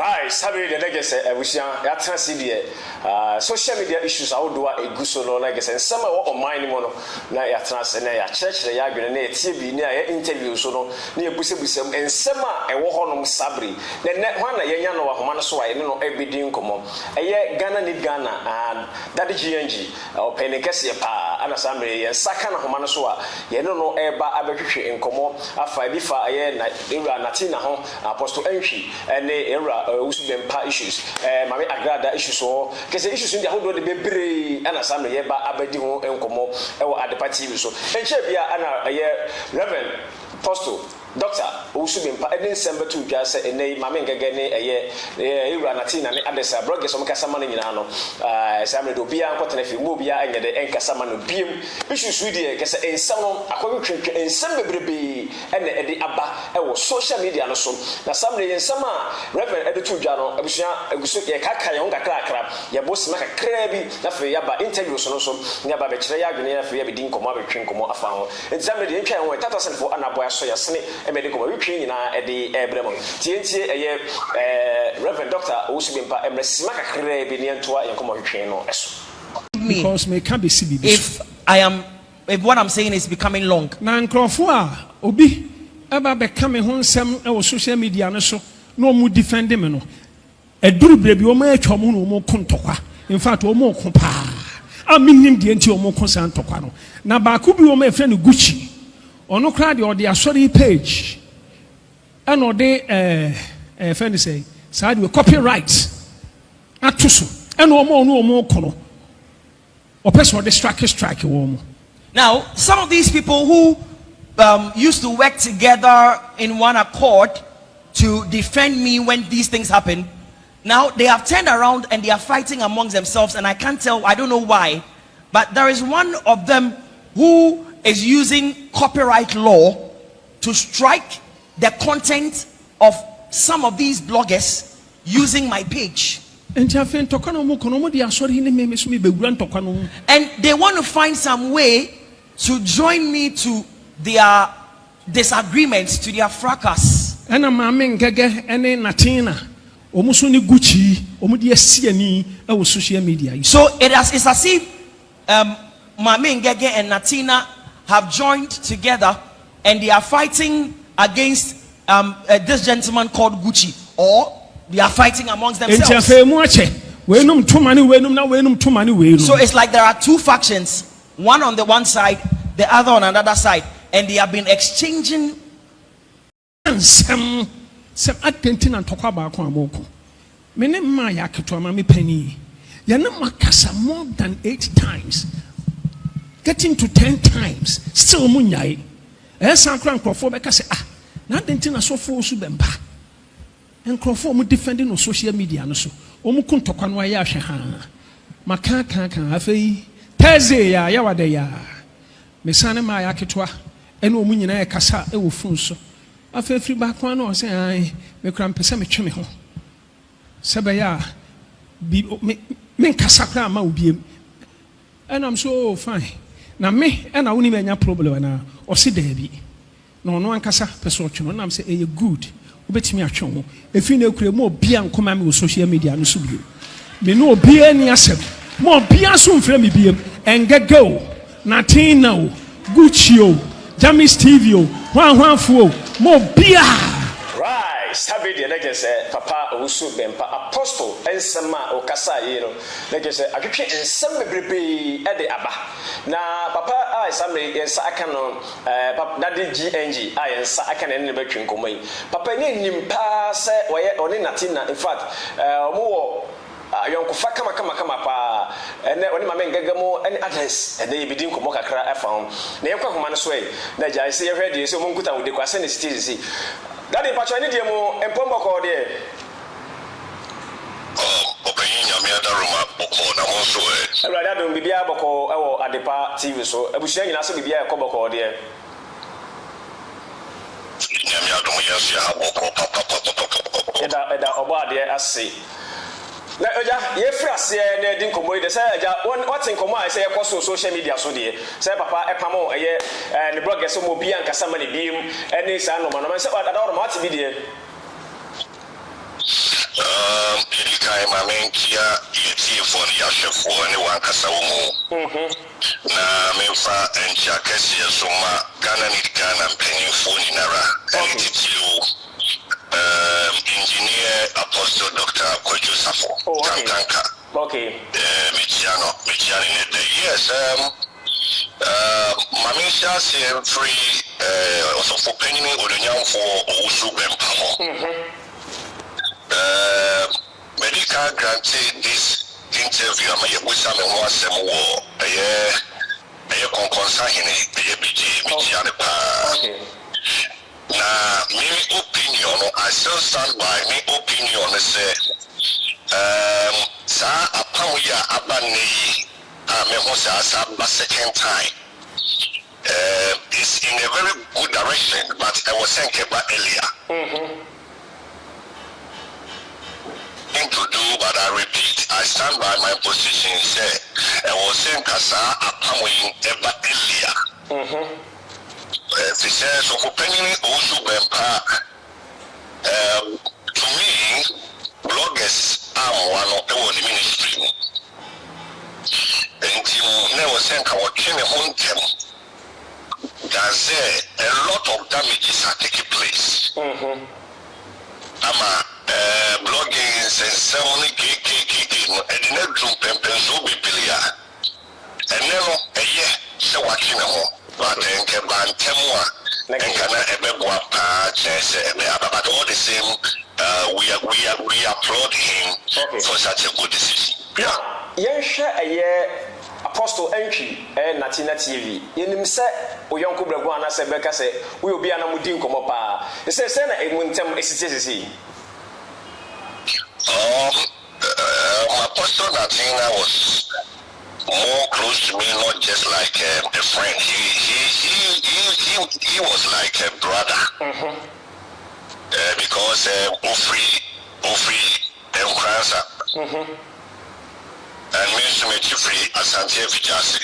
Right, sabi the legacy ebusia ya transi social media issues awodwa eguso no legacy nsema wo online mo no na ya transi na ya church ya adwene na TV na ya interview so no na ebusebusem nsema ewo honom sabri na hwana yenya no wahoma no so wa no ebedi nkomo eye Ghana ni Ghana Daddy GNG openikese pa ana samre ye saka na homa no so wa ye no eba abehwehwe nkomo afa bifa eye na ewura Natina ho apostle Ng3g33 ene ewura Owusu Bempah issues mame Agradaa issues so kese issues ndi ahodo de bebre ana samre ye ba abedi ho nkomo ewo Adepa TV so enche bia ana ye Reverend Apostle Doctor Owusu Bempah eden sembe tu dwa se ene mame ngege ne ewura Natina ne adesa bloggers om kasa man nyina no samre do bia nkotena fi mo bia anya de enkasa man biem issues wi de kese ensam no akwetwetwe ensam bebrebe ene ede aba ewo social media no so na samre yensam a Reverend ede tu dwa no abusua aguso ye kaka ye ngakra ye boss maka kra bi na fe ya ba interview so no so nya ba be kire ya adwene ya fe ya be din komo abetwe komo afa ho ensamre de ntwa ho 3000 for anaboya so ya sene medical retreat nyina ede ebremo tientie eye Reverend Doctor Owusu Bempah emresima kakra bi ne ntoa yenkomo retreat no eso because me can be CBB if what I'm saying is becoming long na nkrofo a obi aba be ka me ho nsem e social media no so no mu defend me no eduru brebi o ma atwa mu no mo kontokwa in fact o mo ko pa a minim de enti o mo ko san tokwa no na ba ku bi o ma efre no Gucci ono kra de odi asori page and odi friend say side we copyright atuso and omo kono o person de strike wo mo. Now some of these people who used to work together in one accord to defend me when these things happen, now they have turned around and they are fighting amongst themselves, and I can't tell, I don't know why, but there is one of them who is using copyright law to strike the content of some of these bloggers using my page. And they want to find some way to join me to their disagreements, to their fracas. And I'm Ngege and Natina. Gucci, social media. So it's as if Mame Ngege and Natina have joined together and they are fighting against this gentleman called Gucci, or they are fighting amongst themselves. So it's like there are two factions, one on the one side, the other on another side, and they have been exchanging some attention and talk about Kwamoko. Many Maya Katwama penny. Yanama more than 8 times. Getting to 10 times, still munyai. San Crawford say, nothing so for Bempah. And Crawford defending on social media. No so, Omukun Tokanwa Yashaha. Makaka, Afe, Teze, Yawadea. Mesana Maya Ketwa, and Omunina Kasa, Ewufunso. Afe free back one or say, I make Rampesame Chimiho. Sabaya, be Menkasakra Maubium. And I'm so fine. Na me and I won't even have problem na or see Debbie. No one casa persuasion. And I'm saying good. Bet me a chong. If you know create more beer and come with social media and sub you. Me no beer any asset. More beer soon for me beer and get go. Natina, Gucci, Jamis TV, one fool, more beer. Sabi de legacy Papa Owusu Bempah Apostle ensema okasa yi no legacy atwetwe ensem bebrebe e de aba na papa a samre yensa aka no Daddy GNG a yensa aka na ne betwe nkomo yi papa ni nimpa se oye oni Natina in fact omo wo ayonkofa kama pa ene oni mame ngagamo ene address ene yebidi nkomo kakra afa ho na yekwa homa no so yi na jai se ye hwede se mo nkuta wo de kwase ne citizen Daddy Pacho ni die mo empombo ko de opeyin nyame adaroma boko na mo so Agradaa don bibia boko ewo Adepa TV so abusia nyina so bibia e ko boko de nyame adom yasia boko eda obo ade ase na oja ye frase na di nkomo de say oja what nkomo I say e social media so de say papa e pamo eye ne blog so mo bia nkasa ma ne biem ene sa no ma say ada do ma what bi de Kia, Yeti for the Yasha for anyone Casawomo. Na Memfa and Chakasia Soma, Ghana need Ghana penny for Nara, and engineer Apostle Dr. Kojo Safo. Tanka. Okay. Michiano, yes, Mamisha said free also for penny or the young for Owusu Bempah. Medical granted this interview. I may wish I was some war. A concern Now, my opinion, I still stand by my opinion. Say, sa apamuya abani second time is in a very good direction, but I was saying about earlier. To do, but I repeat, I stand by my position. Say, I was saying kasa apamuya ever earlier. If he says so for penny also Bempah, to me, bloggers are one of the ministry. And you never think I was in a home term. There's a lot of damages are taking place. Blogging and ceremony and the net room so be billion. And never a year, so watching a home. But then can ban Temua and can but all the same, we applaud him for such a good decision. Yeah, share a year Apostle Ng3g Natina TV. You say, we young couple of one as a Becca say, we will be an Amudin Comopa. It says, Senna, it won't tell me. Apostle Natina was more close to me, not just like a friend. He was like a brother. Because Ofri and and Mr. Free Asante Vijasi.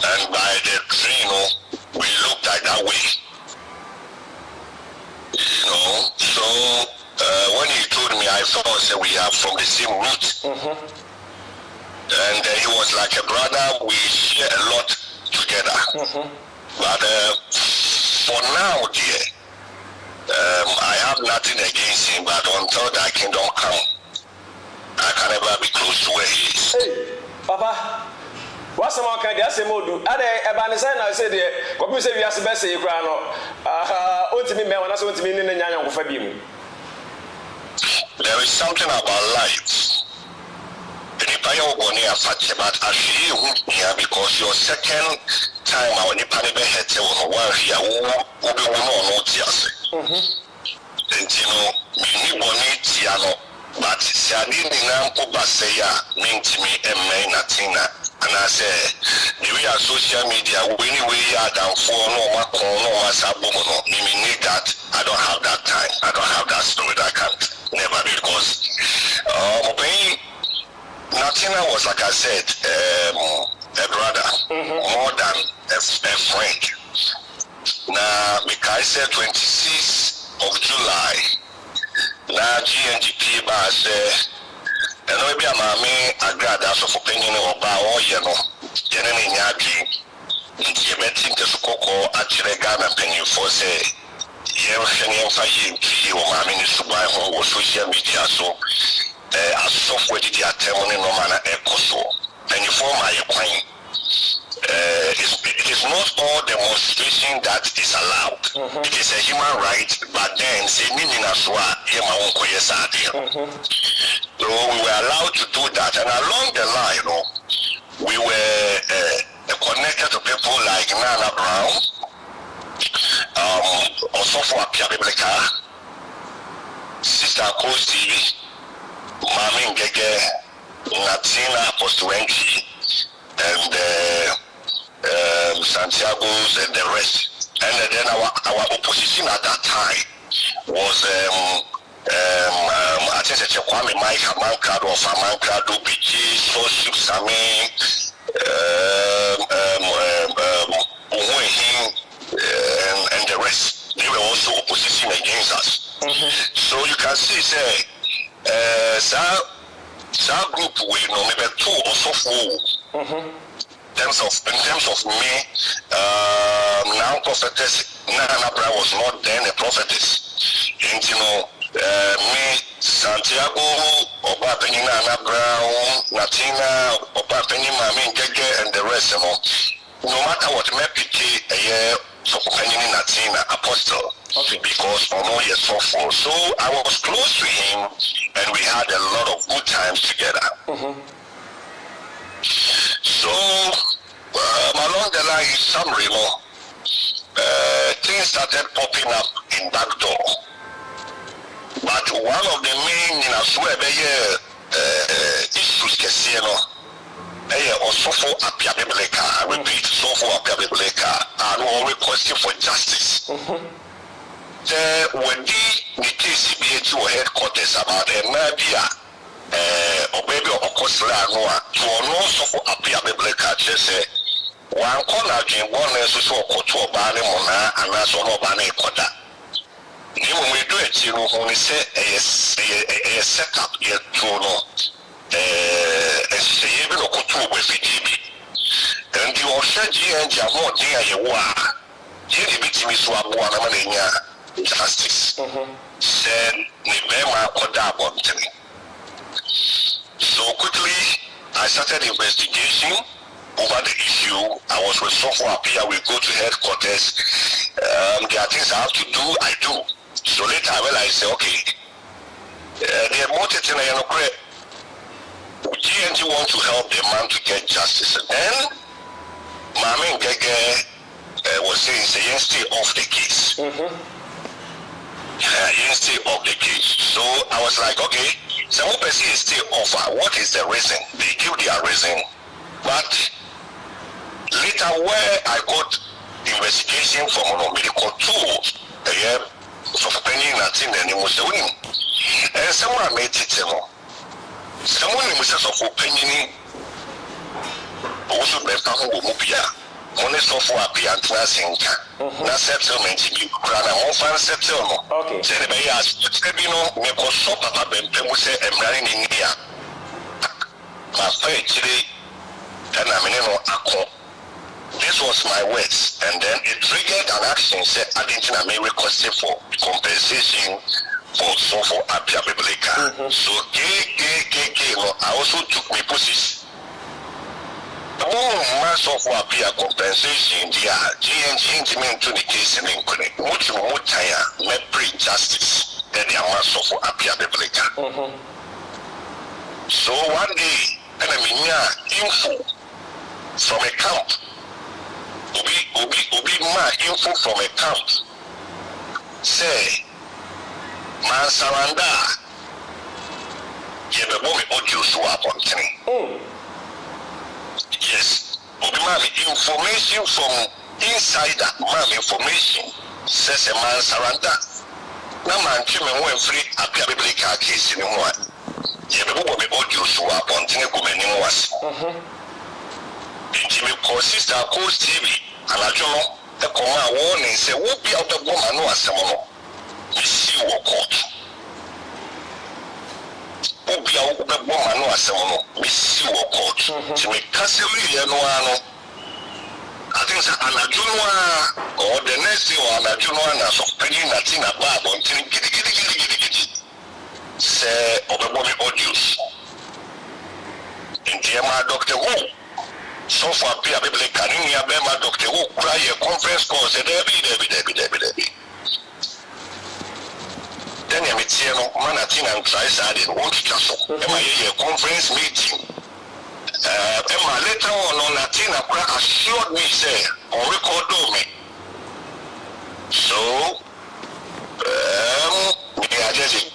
And by the train, we looked at that way. You know, so when he told me, I thought we are from the same root. And he was like a brother. We share a lot together. But for now, dear, I have nothing against him. But until that kingdom come, I can never be close to where he is. Hey, Papa, what's the market? That's a modu. I said, what we say, we are the best. You can ultimately, when I want to mean in the young of Fabian. There is something about life. But because your second time I want to pay head to one here, and you know, me bonitiano, but Sadin Obaseya mean to me and Natina. And I say, we are social media, we are down for no need that. I don't have that time. I don't have that story. I can't never because Natina was, like I said, a brother, more than a friend. Now, because I said 26th of July, now GNG say, and maybe I'm Agradaa Daddy for opinion or Bao, you know, Jenny Nyaki, Tibeting the Sukoko, actually Ghana penny for say, Yemen, or Mammy Subai or social media, so. As software did your terminal no manner echo and you form my point. It is not all demonstration that is allowed. It is a human right, but then say so we were allowed to do that, and along the line, we were connected to people like Nana Brown, also for Pia Biblica, Sister Coast TV. Mami Ngege, Natina, Apostle Ng3g, and Santiago's and the rest. And then our opposition at that time was I think it's Kwame Mike Amankado of Amankado BG, Soship Sami, and the rest. They were also opposition against us. So you can see, say, Sa group we know maybe 2 or so 4. In terms of me, now prophetess Nana was not then a prophetess. And you know, me, Santiago, Oba Penny Nana Brown, Natina, Oba Penny Mami Ng3g, and the rest, you know, no matter what, me pick a year so Penny Natina, Apostle. Okay. Because Ono is so full. So I was close to him and we had a lot of good times together. So along the line, summary, things started popping up in back door. But one of the main issues also for Apia Biblica, I repeat, so for Apia Biblica, and all requesting for justice. When the KCBH headquarters about a Mabia, or maybe of course, to also for Apia Biblica, say, one corner in one so to Bani Mona, and that's all Bani Koda. When we do it, you know, when we say a setup yet to know, a saving or couture with the and you also GNG more dear you are. Jenny beating me so up one justice. Said Nibema Kodabon to me. So quickly, I started investigation over the issue. I was with software up here. We go to headquarters. There are things I have to do. I do. So later I realized, okay, the motive thing I know, GNG want to help the man to get justice. And then, Mami Ng3g was saying, say, you stay off the case. You stay off the case. So I was like, okay, some person is still offer. What is the reason? They give their reason. But later, where I got investigation from a medical tools, for penny Natina and Musawin, and someone made it. Someone in Mrs. of opinion also Bempah Mupia, honest of Apia and Trasinka, not settlement, you cry a more fan settlement. Okay, said the Bayas, Sebino, Meko Sopa Bempah was a marine in here. My faith today, and I mean, this was my words, and then it triggered an action. Said Argentina may request for compensation for Apia Biblica. So I also took my position. The more mass of Apia compensation, GNG to the case in much more time, not pre-justice than the mass of Apia Biblica. So one day, and I mean, info from a camp. Obi ma info from a camp. Say, man Saranda, you have a audio swap on me. Yes, Obi ma information from insider, man information says a man Saranda. Now man Jimmy went free Apia Biblica case in one. You have a audio swap on Tinegumeni was. Jimmy call sister calls TV and I don't know the command warning say we'll be out of woman no asamono. We see what court. We'll be out of woman no asamono. We see what court. Jimmy Cassidy no ano. I think that Anajunoa or the next day or Anajunoa so penny Natina Bab on giddy. Say Obaboni audios. In the Dr. Who. So far, Pia Biblica, Bempah Doctor who cry a conference call, said, Debbie. Then you meet Natina and try side in one castle. A conference meeting. Emma later on Natina assured me, say, or record me. So, we are just.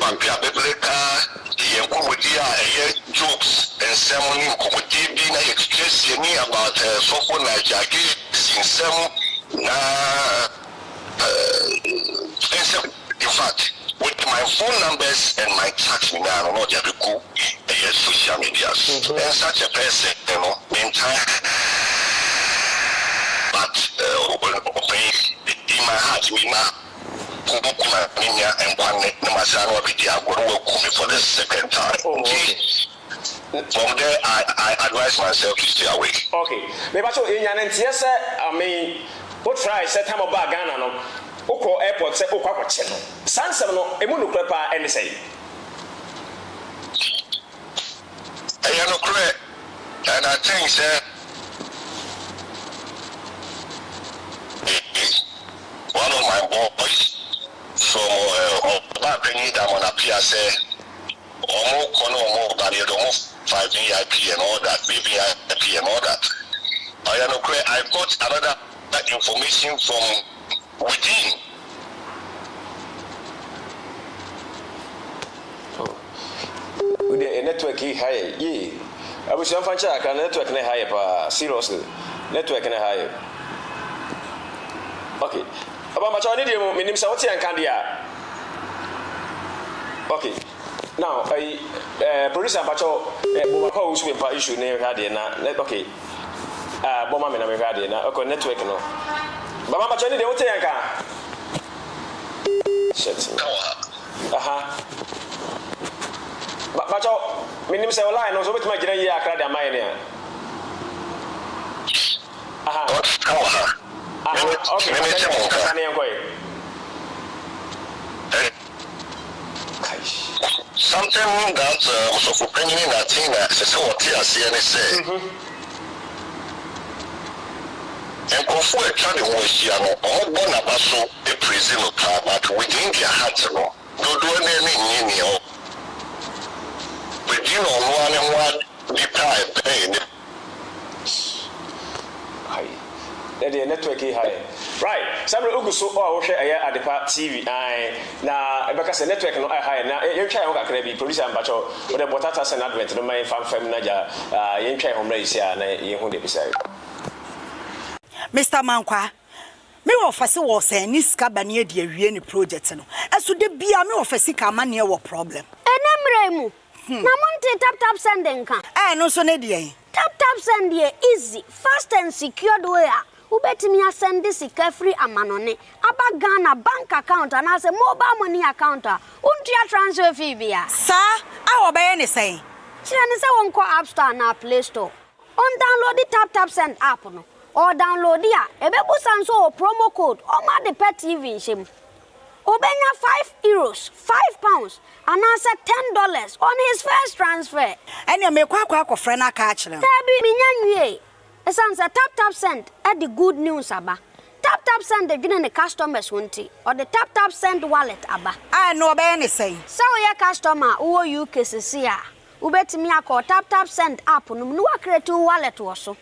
Pampia Biblica, the jokes and ceremony comedy being expressed about Soko Najagi in some in fact, with my phone numbers and my tax me now, not just social media. And such a person, in time. Timina, Kumukuna, Ninya, and one Namasano Vidia will come for the second time. Okay. From there, I advise myself to stay away. Okay. Maybe so in an yes, I mean, what try set time of Bagana, Oko Airport, say Oko Channel. Sansano, Emunu Crepa, and say. I am not correct, and I think, sir, one of my boys from Bapeni Damon appear, say, Omo Kono, Omo Barrier, 5 VIP and all that, VIP and all that. I am not correct. I got another information from within. With the network high, yeah. I wish I'm fine. I can network high, seriously. Network high. Okay. About my child, my name is Sauti and Candia. Okay. Now, producer Pacho, Boma who's been issue name Hadina. Okay. Boma Mina Hadina. Okay, network no. But Mama Chani, they will take a shit. But Pacho, my name is Line, also with my General Agradaa Mine. Okay, something that was of opinion Natina says what I see and say. And Kofu a Chani was young, all one of us so a prison of car, but within their hearts, no, don't do anything. But you know, one and one, the time pain. The network high. Right. Samuel Owusu or at the TV. Now, because the network no high. Now, you try to be producer and batch or the Botatas and Advent, no my fan Naja, you try home race here and you hold it beside. Mr. Mankwa, me officer was saying this cabane de any project. As to the be a me officer come near what problem. And I'm Namonte tap sending can. No so nedia. Tap send easy, fast and secured way. Who bet me a send this free amanone. Aba Ghana bank account and as a mobile money account. Untia transfer fee via. Sir, I will buy anything. Chinese won't call App Store na Play Store. On download the tap send app no. Or download ya. Ebebu sanso promo code. Or ma the pet TV shim. Obenya €5, £5, and answer $10 on his first transfer. And you make quack friend a catch them. Tabi minyanwe. Esansa tap send at the good news aba. Tap send the giving the customers wanti or the tap send wallet aba. I know about anything. So your customer who you kesisia. Ubeti mi ako tap send app no wa create wallet woso.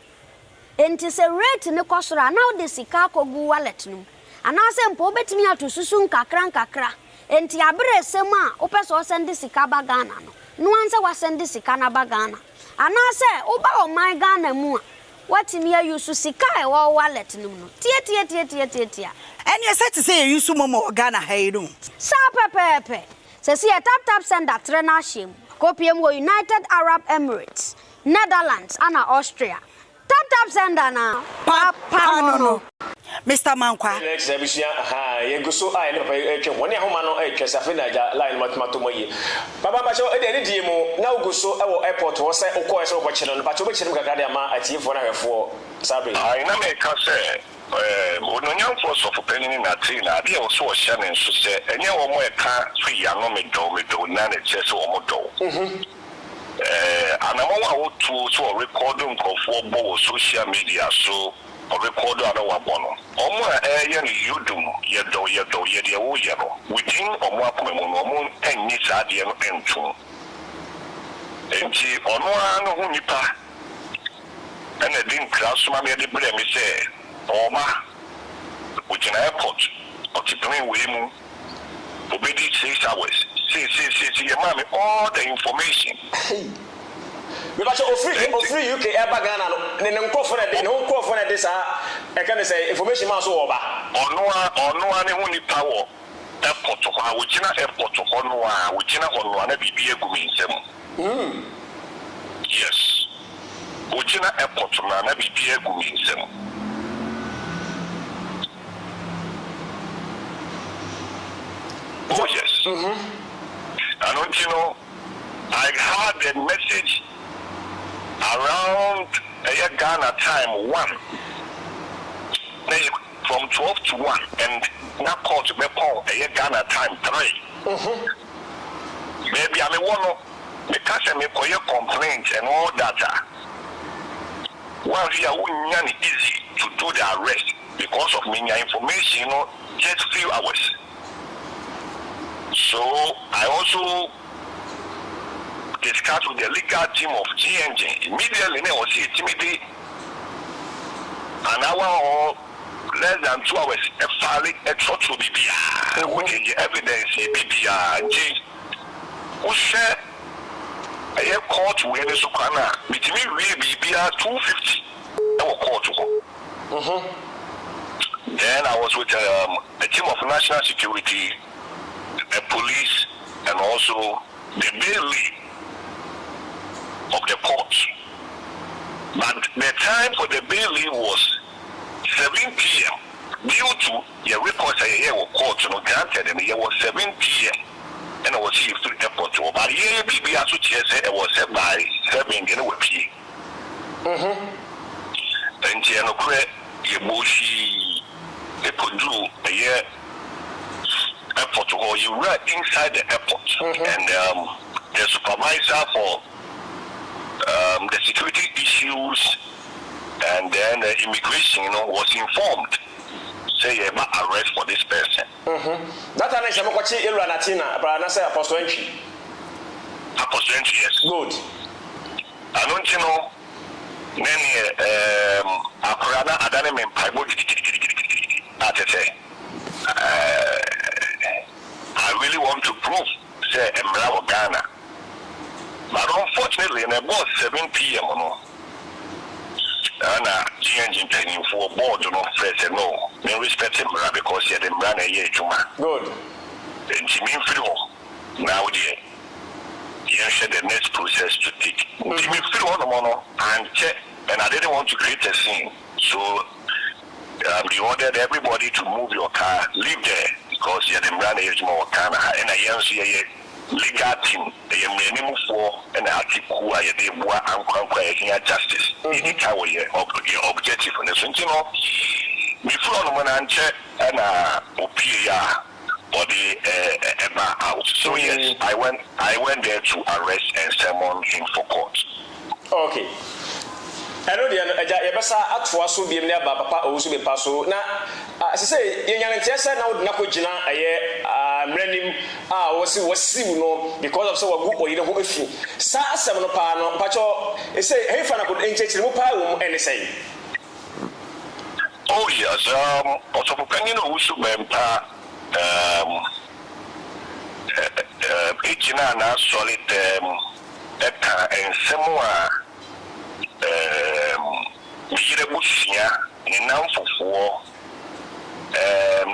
Enti se rate ne kosora now the sika ko gu wallet no. Anase mpo betimi atu susu nkakra enti abere sema opeso send sika ba Ghana no anse wa send sika na ba Ghana anase oba o my Ghana mu watimi use sika e wo wallet no tie and you said to say you use momo Ghana hayru sa pepe se si tap send that trainer shim kopiem wo United Arab Emirates Netherlands and Austria tap send na papa no Mr. Mankwa. Next episode, you go so I never one homano a Casafina line Matmatomoye. Papa Bacho, any demo now go so our airport was a course of watching on Pacho Gadama at you for 4. Sabi. I never can say, when young folks of opinion in Natina, they also Shannon to say, and you are more car 3 young women do none chess or moto. And I'm all to record them for both social media so. Or record other one. Omo you do within or 10 years at the end. And she on nipa and I didn't cross my made the say, Oma, which an airport or to William obeyed 6 hours. See, your mommy, all the information. Because free UK Ghana, then no call for this. I can say information mass over. Or no one only power airport to which airport to Honua, which on one BB Guminsem. Yes. Which airport to Nana BB Guminsem. Oh yes. And don't you know, I had a message around Ghana time 1. From 12 to 1, and now call to Bempah Ghana time 3. Maybe I may want to because I may call your complaints and all that. Well, here wouldn't easy to do the arrest because of me information, just few hours. So I also discussed with the legal team of GNG. Immediately, I was intimidated. An hour or less than 2 hours, a filing a church will be which is the evidence, BBR, who said a court where the Sukana, between BBR 250, our court. Then I was with a team of national security, the police, and also the bailiff of the court. But the time for the bailiff was 7 p.m. Due to your reports I were court, granted, and it was 7 p.m. And I was here to the airport. But yeah, BB also said it was set by 7 p.m. And Janocre, Yabushi, they could do a year airport, or you were inside the airport, and the supervisor for the security issues and then the immigration, was informed. Say about arrest for this person. That time I'm watching Natina, but I say Apostle Ng3g. Apostle Ng3g, yes. Good. I don't know. Then Agradaa Daddy GNG. I really want to prove, say, Emra Ghana. But unfortunately, in about 7 p.m. And GNG training for board, first no. Me respect him because he had him run a year to Good. And Jimmy Fido, now he said the next process to take. Jimmy Fido, and check, and I didn't want to create a scene. So we ordered everybody to move your car, leave there, because he had him run a year more car, and I see a legal team, they are minimum for an article where they were unqualified justice. It's our objective on this. Before I'm check and OPA or the out. So yes, I went there to arrest and summon him for court. Okay. I know the Yabasa at Wasu be near Papa Owusu be paso. Now, as I say, young now Nakojina, Renim, was no because of so good or you know, Sa Samanopano, Pacho, they say, hey, Fana could engage Mupa and say. Oh, yes, also Owusu Bempah, Echina, solid, and similar. Bushia, in for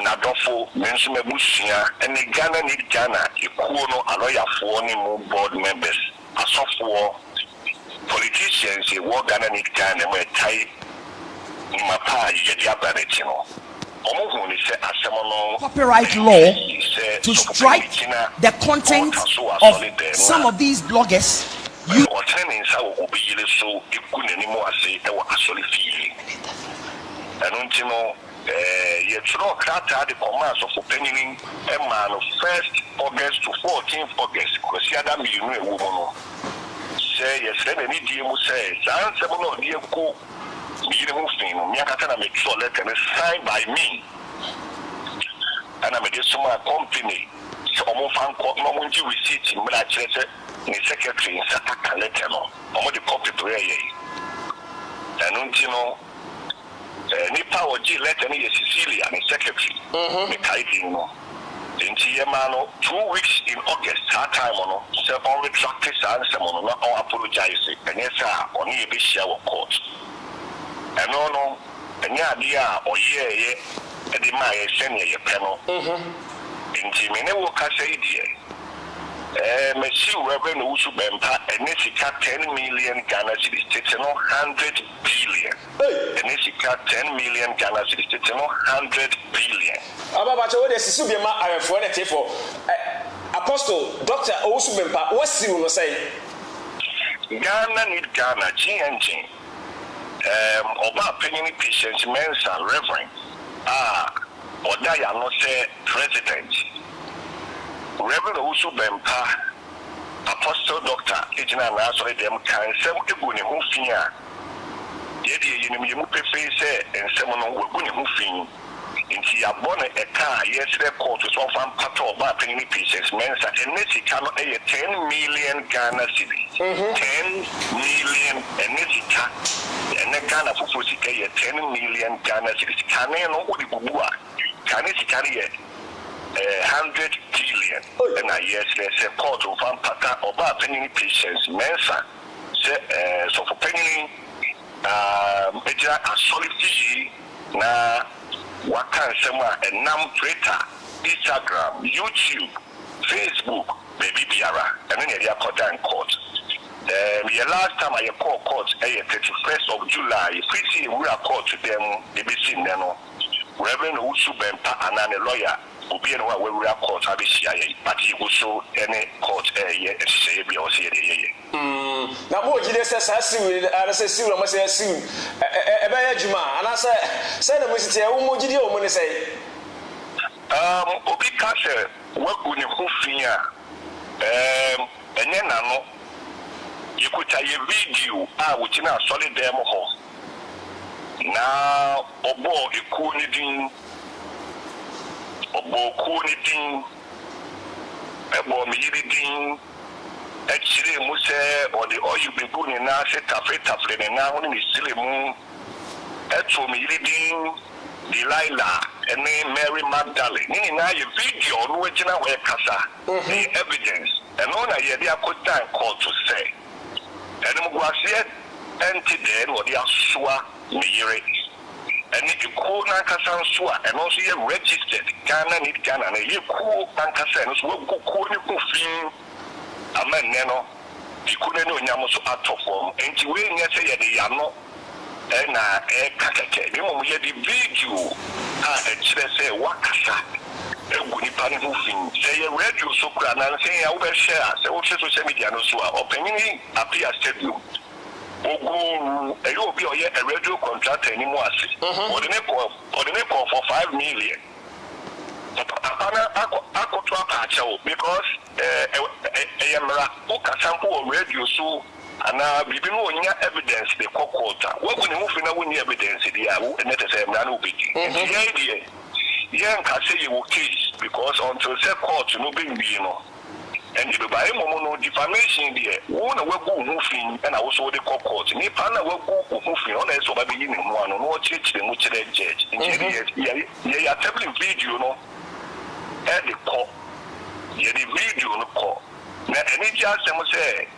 Nadofo, Mensume Bushia, and the Ghana need Ghana, Ikuno, a lawyer for any more board members, a software politicians, a war Ghana need Ghana, where tie Mapa, Yadiabanetino. Copyright law to strike the content of some of these bloggers. You are telling how will be so if couldn't anymore say they were actually feeling. And don't you know, yet the commands of opinion a man of 1st August to 14th August, because you had a woman. Say, yes, then any deal will say, San Samuel, dear cool, beautiful thing, Yakatana make sure letter signed by me. And I made this summer company, so almost unquote, no receipt in Milachese. The secretary in Sataka letter, or the copy to and don't Nipa or G letter me Cecilia and secretary. The Kaidino. In Tiamano, 2 weeks in August, that time on all retracted answer on not all apologizing, and yes, only a bit shower court. And no, and yeah, or yeah, and the Maya send you a panel. In Timine will catch a dear. Monsieur Reverend Owusu Bempah, and it's 10 million Ghana cedis, it's 100 billion. And it's 10 million Ghana cedis, it's 100 billion. Ababacho we dey sisu bi ma awefo na tefo. Apostle Dr. Owusu Bempah, what's you no say? Ghana need Ghana GNG. Oba opinion patients mensa reverend. Oda ya no say president. Reverend Owusu Bempah, Apostle Doctor, ejina na so dem kan sem egu ne ho fin a. Ye de yenim yemu pepe say ensem no wegu ne ho fin. Inti abone eka yesre court so fan pato Oba opinion patients mensa enesi kan 10 million Ghana cedis. 10 million enesi ka. And Ghana for 10 million Ghana cedis. Can no odi bubua. Can it carry 100 billion? And I yes, there's a court of one pata Oba opinion patients mensa. So for penny a solid fee na wakan sema and nam Twitter, Instagram, YouTube, Facebook, baby biara, and then you are court. The last time I call court, 31st of July, pretty we are called to them, they be seen then. Reverend Owusu Bempah and a lawyer will be in where we are called, I be CIA, but he will show any court and say, be also here. Now, what did they say? I say, I must say, a bad Juma, and I say, the Mr. Omo did you want to say? Obikase, what would you fear? And then I know. You could tell a video, which is not solid demo. Now, Obo, a cooniding, Ebo Midin, actually, Muse, or the oil be good in now, set a and now only silly moon, Etro Midin, Delilah, and name Mary Magdalene. Now, your video, no original way, Casa, the evidence, and on a year, they are put time called to say. And was yet empty then or the Asua Miri. And if you call Nankasan Sua and also you registered Ghana need Ghana and you call Nankasan, so we'll call you Kufin a man Neno. You couldn't know Yamoso out of form, and you will not say the Yano and a Kakake. You know, we had the video, and she say, Wakasa. Good moving. Say a radio so grand and say, I will share. Say, what social media no so opening appear stadium. Ogu, a you be a radio contract anymore. Or the name for 5 million. I could talk at because a Yamra sample radio so and we know evidence the quota. What when you move in evidence, the necessary man will be the idea. Young can say you will case because until say court no being and if you buy no defamation there, one will go moving and also the court. Nipana will go moving on as over beginning one no church the much judge. Yeah, tabling video no at the court. Yeah, the video no call. Now any judge say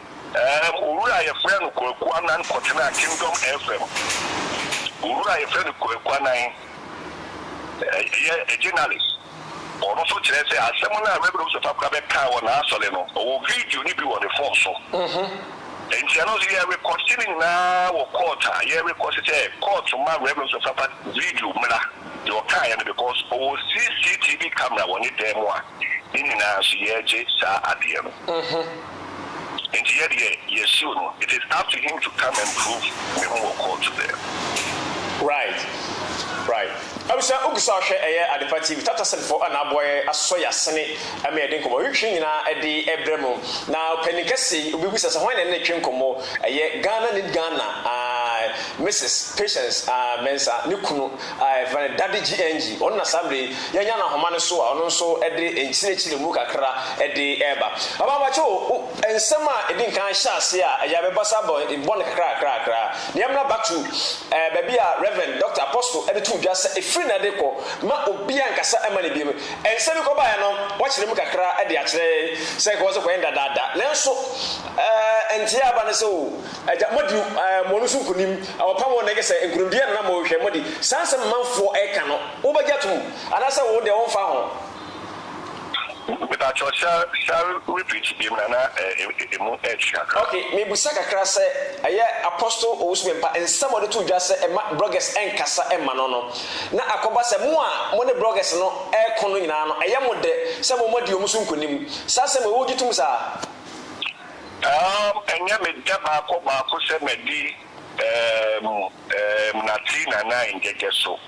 Ura your friend Kwana Kotina Kingdom FM. Ura your friend Kwana a journalist. Or also say as someone rebels of a car on our soleno or video need be on the force. And she knows you are reconsidering now or quarter, you are reconsidering court to my rebels of a video your car because all CCTV camera when it demo in our CAJ at the end. And yes, soon it is up to him to come and prove we won't call to them. Right. I was at the party with Tata for an aboy, a soya sunny, I made in commotion at the Ebremo. Now, Pennicassi, we wish us a wine and a chinkomo, a year Ghana in Ghana, Mrs. Patience, Mensa, Nukunu, Daddy GNG, on assembly, Yana Homanaso, and also at the Insinity Mukakra at the Eba. About and summer, it didn't kind of shots here, I have a bassabo in one crack. Niamna back to Baby Reverend Dr. Apostle, and the two just a friend at the call, Ma Obian Cassa Emily Beam, and Senaco Bayano, watch the Mukakra at the actually say was a window that. Lenso and Tiabanaso, what you Monusu Kunim, our power negasa and Grundian Namo Hemodi, Sansa month for Ekano, Obajatu, and that's all their own farm. But I shall repeat him okay, maybe Sakakra say, Apostle Owusu Bempah, and somebody to just say, bloggers and Casa and Manono. Now, Akobasa Mua, money bloggers no air colonino, I am with the some more Musun Kunim, Sasam Wogitumsa. And Yammy Jabba said, Natina Ng3g33.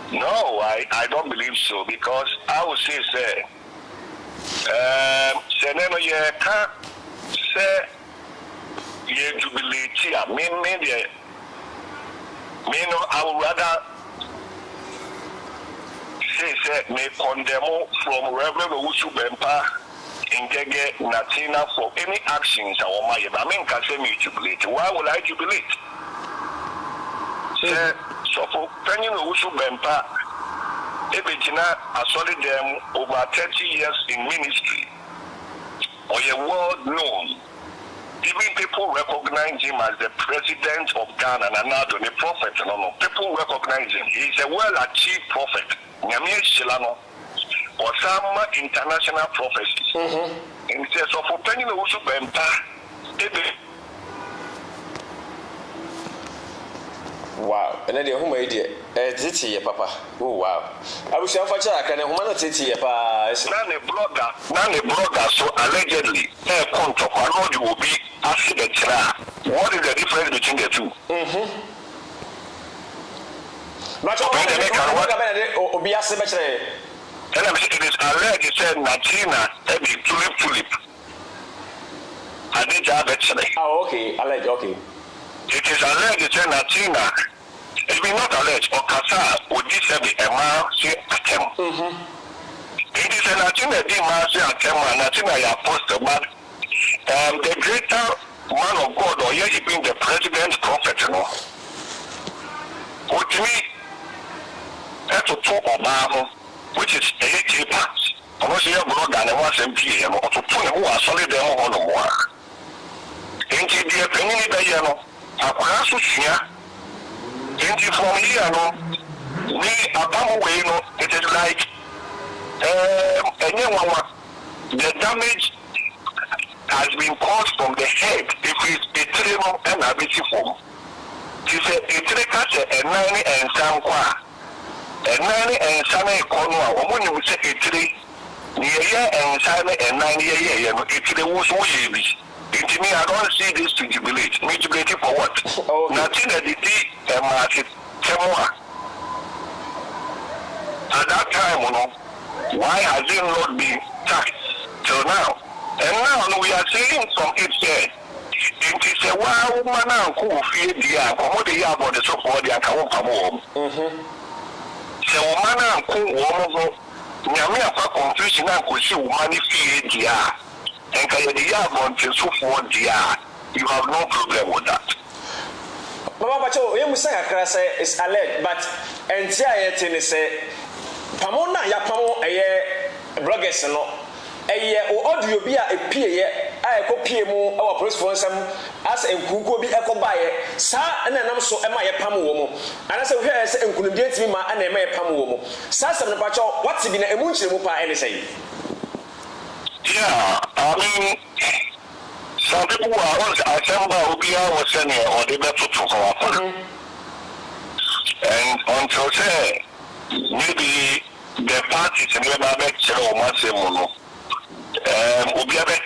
No, I don't believe so, because I would say, Seneno ye can't say ye jubilate here. Me no, I would rather say me condemn from Reverend Owusu Bempah Ng3g33 Natina for any actions I want can say me jubilate. Why would I jubilate? Say, so for penny Owusu Bempah, Ebejina assolid them over 30 years in ministry, or a world known. Even people recognize him as the president of Ghana and now the prophet. No, people recognize him. He is a well-achieved prophet. Nyame Shilano, or some international prophecies. And he says, so for penny Owusu Bempah, wow, and then the home idea, Titi, Papa. Oh, wow. I wish I was a can a Titi, Papa. None a blogger, so allegedly, a contract, I know you will be accident. What is the difference between the two? But what be a cemetery? And it is alleged, said Natina, tulip. I did that. Oh, okay, alleged, okay. It is alleged that Natina, it be not alleged, or Kasa would this be a man say attempt. It is a Natina man say attempt, and Natina ya apostle, but the greater man of God, or yet being the president prophet, you know. With me, that's a talk about which is a little part. I was here, brother, and I was MP, or to put who are solid them on the war. Ain't it the opinion that you know? Akwa susia enti from here no we abam way no it is like the damage has been caused from the head if it's a tremor and a bit form. She said a tricas and 9 and some qua and 9 and some corner or when you say a tree near and 7 and 9 years it's the worst way. To me, I don't see this to jubilate. Me jubilate for what? Natina did a market. At that time, you know, why has it not been taxed till now? And now we are saying from it there. It is a wow man who fear the what they are about the so called the account from home. So, man, who woman, Yamia confusion and could see money fear the and you have no problem with that. Mama Bacho, you must say it's alleged, but and say say Pamona Yapamo a bloggers no a audio be a PA I copy more our press for some as a Kuko be echo by sa and I'm so am I a Pamu and I said here and couldn't get me and I may a Pamu Sasa Bacho, what's been a munch and say. Yeah, I mean, some people are on was sending or they better to and until say maybe the parties in the Babette or Massimo will be able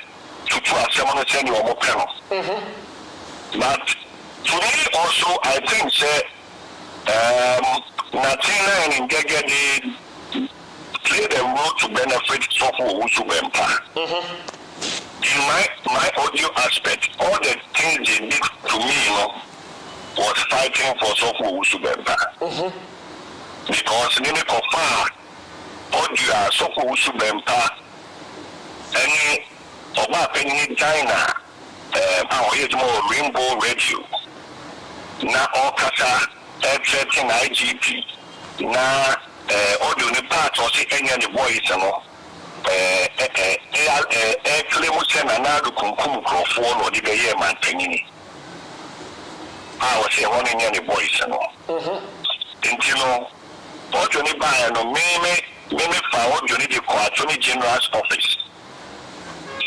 to someone send you more panel. But to me also, I think say Natina and Ng3g33 play the role to benefit Owusu Bempah. In my audio aspect, all the things they did to me, you know, was fighting for Owusu Bempah. Because in the far audio Owusu Bempah, any of any China, our more Rainbow Radio, now all Kasa, threatening IGP, now. Audio ni part or see any of the boys and all. Claimusen and now the Kunkum Crawford or the Gayer man Penny. I was here running any boys and all. And you know, audio ni buy and me Mimi found you need the Attorney General's office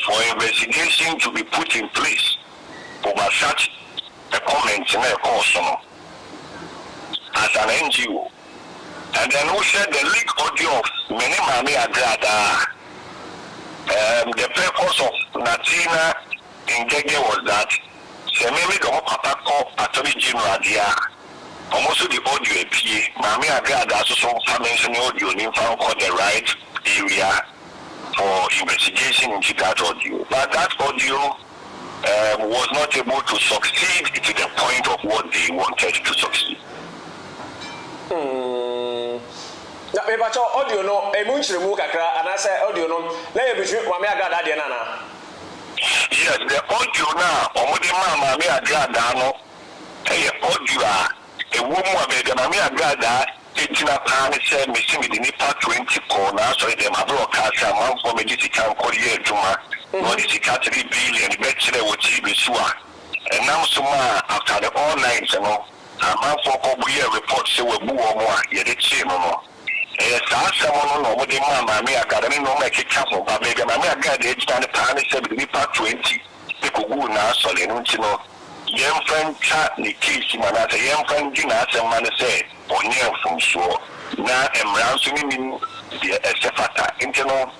for investigation to be put in place over such a comment in a course as an NGO. And then we said the leak audio of many Mami Agradaa. The purpose of Natina Ng3g was that Sememi Domo Papa called Attorney General there. Almost the audio appear. Mami Agradaa also mentioned audio in called the right area for investigation into that audio. But that audio was not able to succeed to the point of what they wanted to succeed. Na me bacho audio no e mu nchire mu kakra anase audio no na ye bitu Mami Agradaa de na na. Yes, the audio na omode Mami Agradaa no e audio a e wo mu abega Mami Agradaa etina pan se me simi de nipa 20 call na so dem broadcast am for me diti kan call ye aduma no diti 3 billion be kire wo ti be so a enam so ma after the all night no am for ko bu ye report se we bu wo mu a ye de chi no saa no mo de Mami Agradaa no ma keka ho ba be Mami Agradaa etina ne pan se be nipa 20 e ko gu na so le no ti no yem friend chat ni case mana se yem friend di na se man se onye from so na emran so ni the sefata internal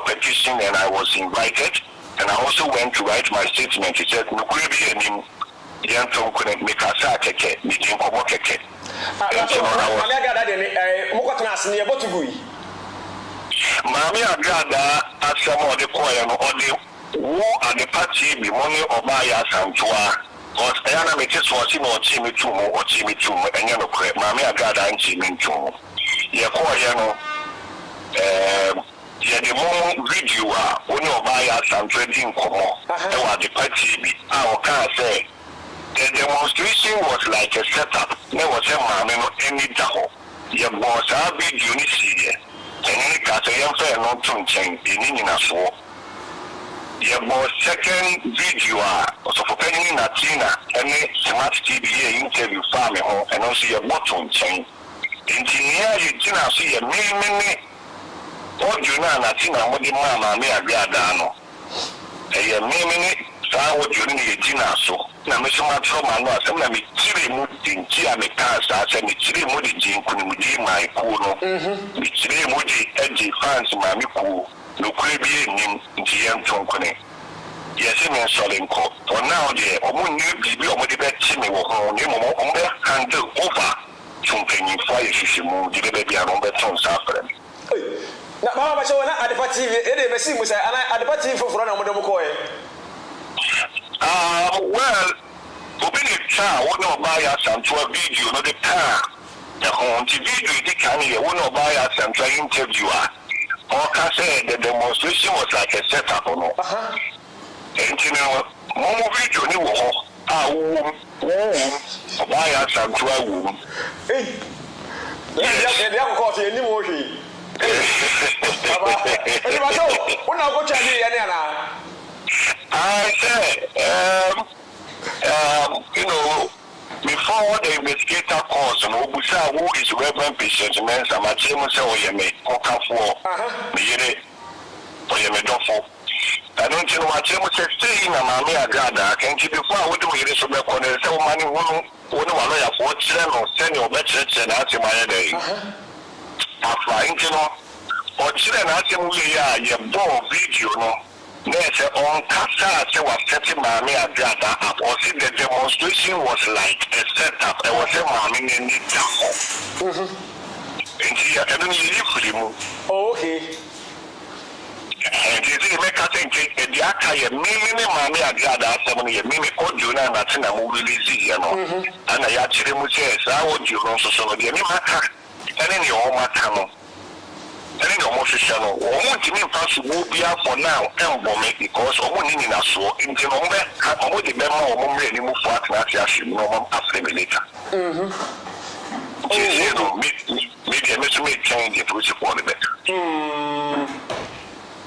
petition and I was invited and I also went to write my statement. He said no could be any yem from couldn't make us keke ni din ko keke Mami Agradaa de mo ko tena ase ne ye botugui Mami Agradaa asemo de koye no ode wo at the party be money obaya santua because ayana me tso so no chi me tu enye no kre Mami Agradaa nchi me tu ye ko ye no ye de mo video a oni obaya santua din komo e wa the party be o can say the demonstration was like a setup ne was a Mami no any daho ye was a video ni see enye ka say ye fa no to nchen eni na so. Yeah, second video also for penny Natina and smart TV interview farm home and also your bottom chain. Engineer you dinner see a mini audio Natina what the Mami Agradaa no. A mini what you need dinner so. Now Mr. Matro no some me chiri mudi chia me cancer say me chiri mudi jin kunimudi my kuno. Me chiri mudi edgy fans Mami ku. No could be in GM Tonkone. Yes, I mean, solid call. For now, the Omu be on the bed, Timmy will hold him handle over something for if you move the baby around the town suffering. Na mama bacho na adipati e de mesi musa ana adipati foforo na modem ko e. Well, obi ni cha wo no buy a santua video no the car. The home video the can here wo no buy a santua interviewer. Or say the demonstration was like a setup or no. And you know, more video ni wo buy a santua wo. Hey. Ya ko se ni mo hwi. Baba, eni ba so, una go chali ya ni ana. I said, you know, before the investigator calls, and Owusu, who is Reverend Patient Mensa, my team will say, Oyeme, Okafo, Miyere, Oyeme Dofo. I don't know what team will say, stay in a Mami Agradaa, can you before I would do it so back on the same money, one lawyer for children or send your church and ask him my day. After, you know, or children ask him, we are your ball video, no. There's on Casa was setting Mami Agradaa up, or see the demonstration was like a setup. There was a Mami in the town. And she had to leave for him. Oh, okay. And he didn't make us think the Aka, Mimi Mami Agradaa, 7 years, Mimi audio, and Natina will release it, and I actually would say, I would you also so the Animaka, and then your Matano. And then almost channel, or what you mean, will be out for now, and will make because of one in us so in the moment, I would the memo or more any move for Natia, no after me later. Maybe I must make change if we support the better.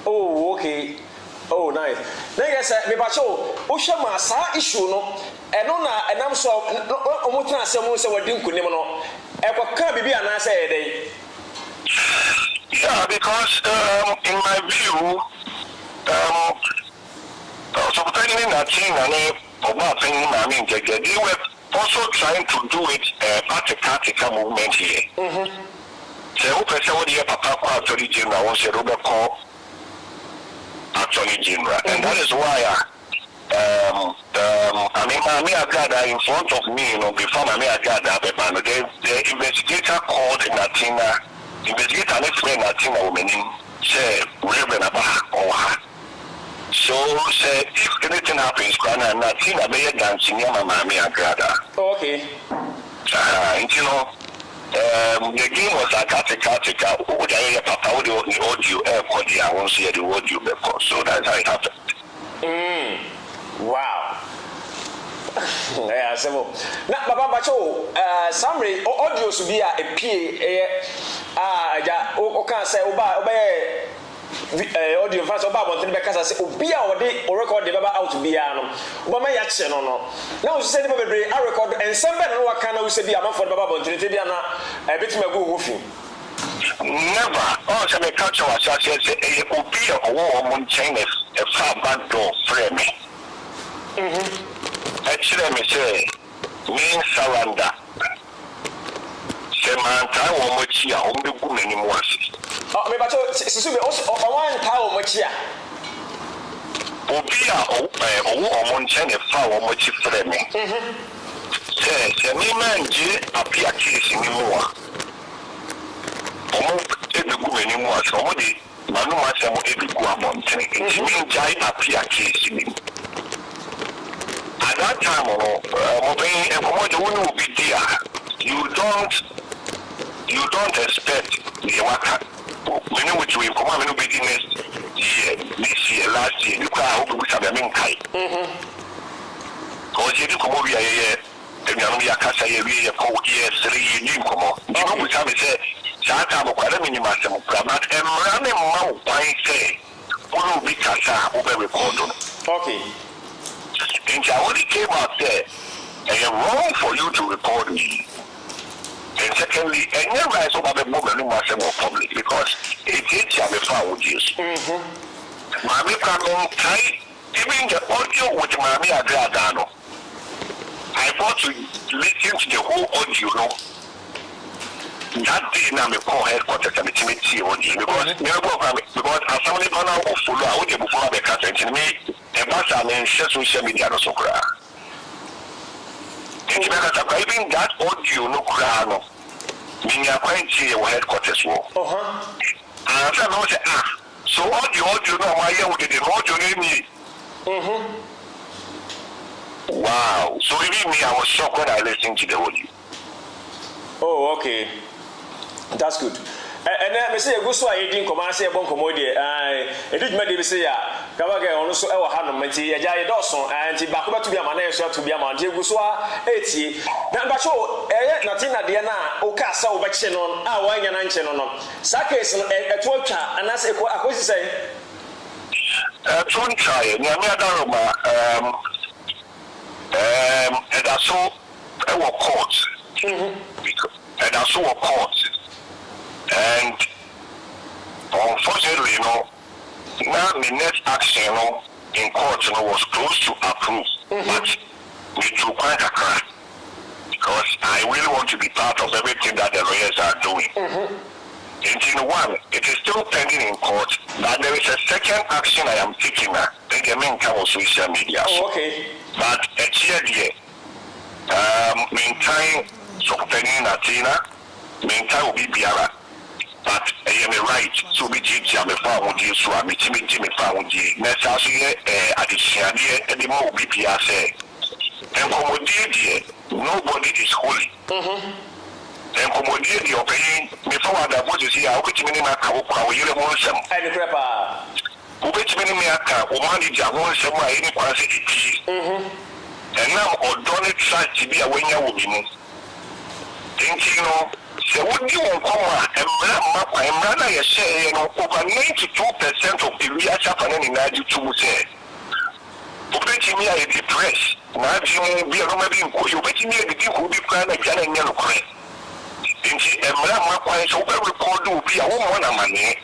Oh, okay. Oh, nice. Then yes, me bacho, o shema sa issue no, ɛno na ɛnam so ɔmo tena asɛm sɛ wɔde nkunim no ɛkɔka bibi anaasɛ ɛdɛn. Yeah, because in my view, so depending on Natina, they were also trying to do it practical movement here. So who person would hear Papa Attorney General was a Robert call Attorney General, and that is why I mean, Agradaa in front of me, before Agradaa, the investigator called Natina. Investigator and friend Natina woman say Reverend Abba or her. So say if anything happens, Natina may dance in Agradaa. Okay. You know, the game was a katika. Would I papa audio I won't see the audio before. So that's how it happened. Wow. Yeah, so now, Baba Bacho, summary audio should be a PA. Okay, say obey audio fast about one thing because I say Obia or record the Baba out to be an Obama Yachen or no. Now, she said, I record and somebody know what kind of say be a man for Baba Tritiana a bit my go woofing. Never. Oh, so my culture was such as a Obia or woman chain a far back door frame. Actually, me say, mean surrender. Say, man, I want much here, only women in once. Oh, me, but you also one tower much here. Obia or one chain a far much frame. Say, me man, J, appear case in more. Every woman in once, somebody, Manu, every woman, it means Jai appear case in him. At that time, you don't expect the worker. When you will come on business this year, last year, you can't hope we have a main kite. Because you come over here, and you are Casa, you are 4 years, 3 years, come on. You know, we have said, Santa, what minimum, but and running mouth, I say, what will be Casa over recorded. Okay. And I only came out there, and it's wrong for you to record me. And secondly, and you guys over the moment who must more public because it is a found with you. Mammy Canon, even the audio with Mammy Agradaa. I want to listen to the whole audio. That day now me call headquarters and the audio because as somebody gonna follow audio before the content me. And that's our social media no so cry. Even that audio no cry. Meaning I quite see your headquarters war. And I say so audio no my young with the audio name. Wow. So even me, I was shocked when I listened to the audio. Oh, okay. That's good. And then I say, go so I didn't come and say, Bon Commodity. I did my day say, Kavaga also our hand, Menti, a Jay Dawson, and Tibakuba to be a man, to be a man, Guswa, 80. Number show, Natina Diana, Ocasa, Bachenon, our and Anchenon. Sakes at Twoncha, and that's a question say. Twoncha, Yamiadaroma, and I saw our court. And I saw a court. And unfortunately, now the next action, in court, was close to approve, but we too quite a cry because I really want to be part of everything that the lawyers are doing. In one, it is still pending in court, but there is a second action I am taking now. The main cover social media. Oh, okay. But a year, meantime, so pending Natina, meantime will be Biara. But I am right, so we did have a farm with you, so I'm a Jimmy farm with you. Next, I'll see addition, and the more BPR say. And commodity, nobody is holy. And commodity, you're paying before I was here, which meaning I can't you want some. And the crapper. Which meaning I can't, or manage a one somewhere any quantity. And now, or don't it try to be a winner will be moved. Think so what you want and rather you say, over 92% of the real Japan in Nigeria say obetimi a depressed na adwene bi a no ma bi nko yo obetimi a didi ko bi kra na gya na nya no kore nti emra ma kwan so be record obi a wo mo na mane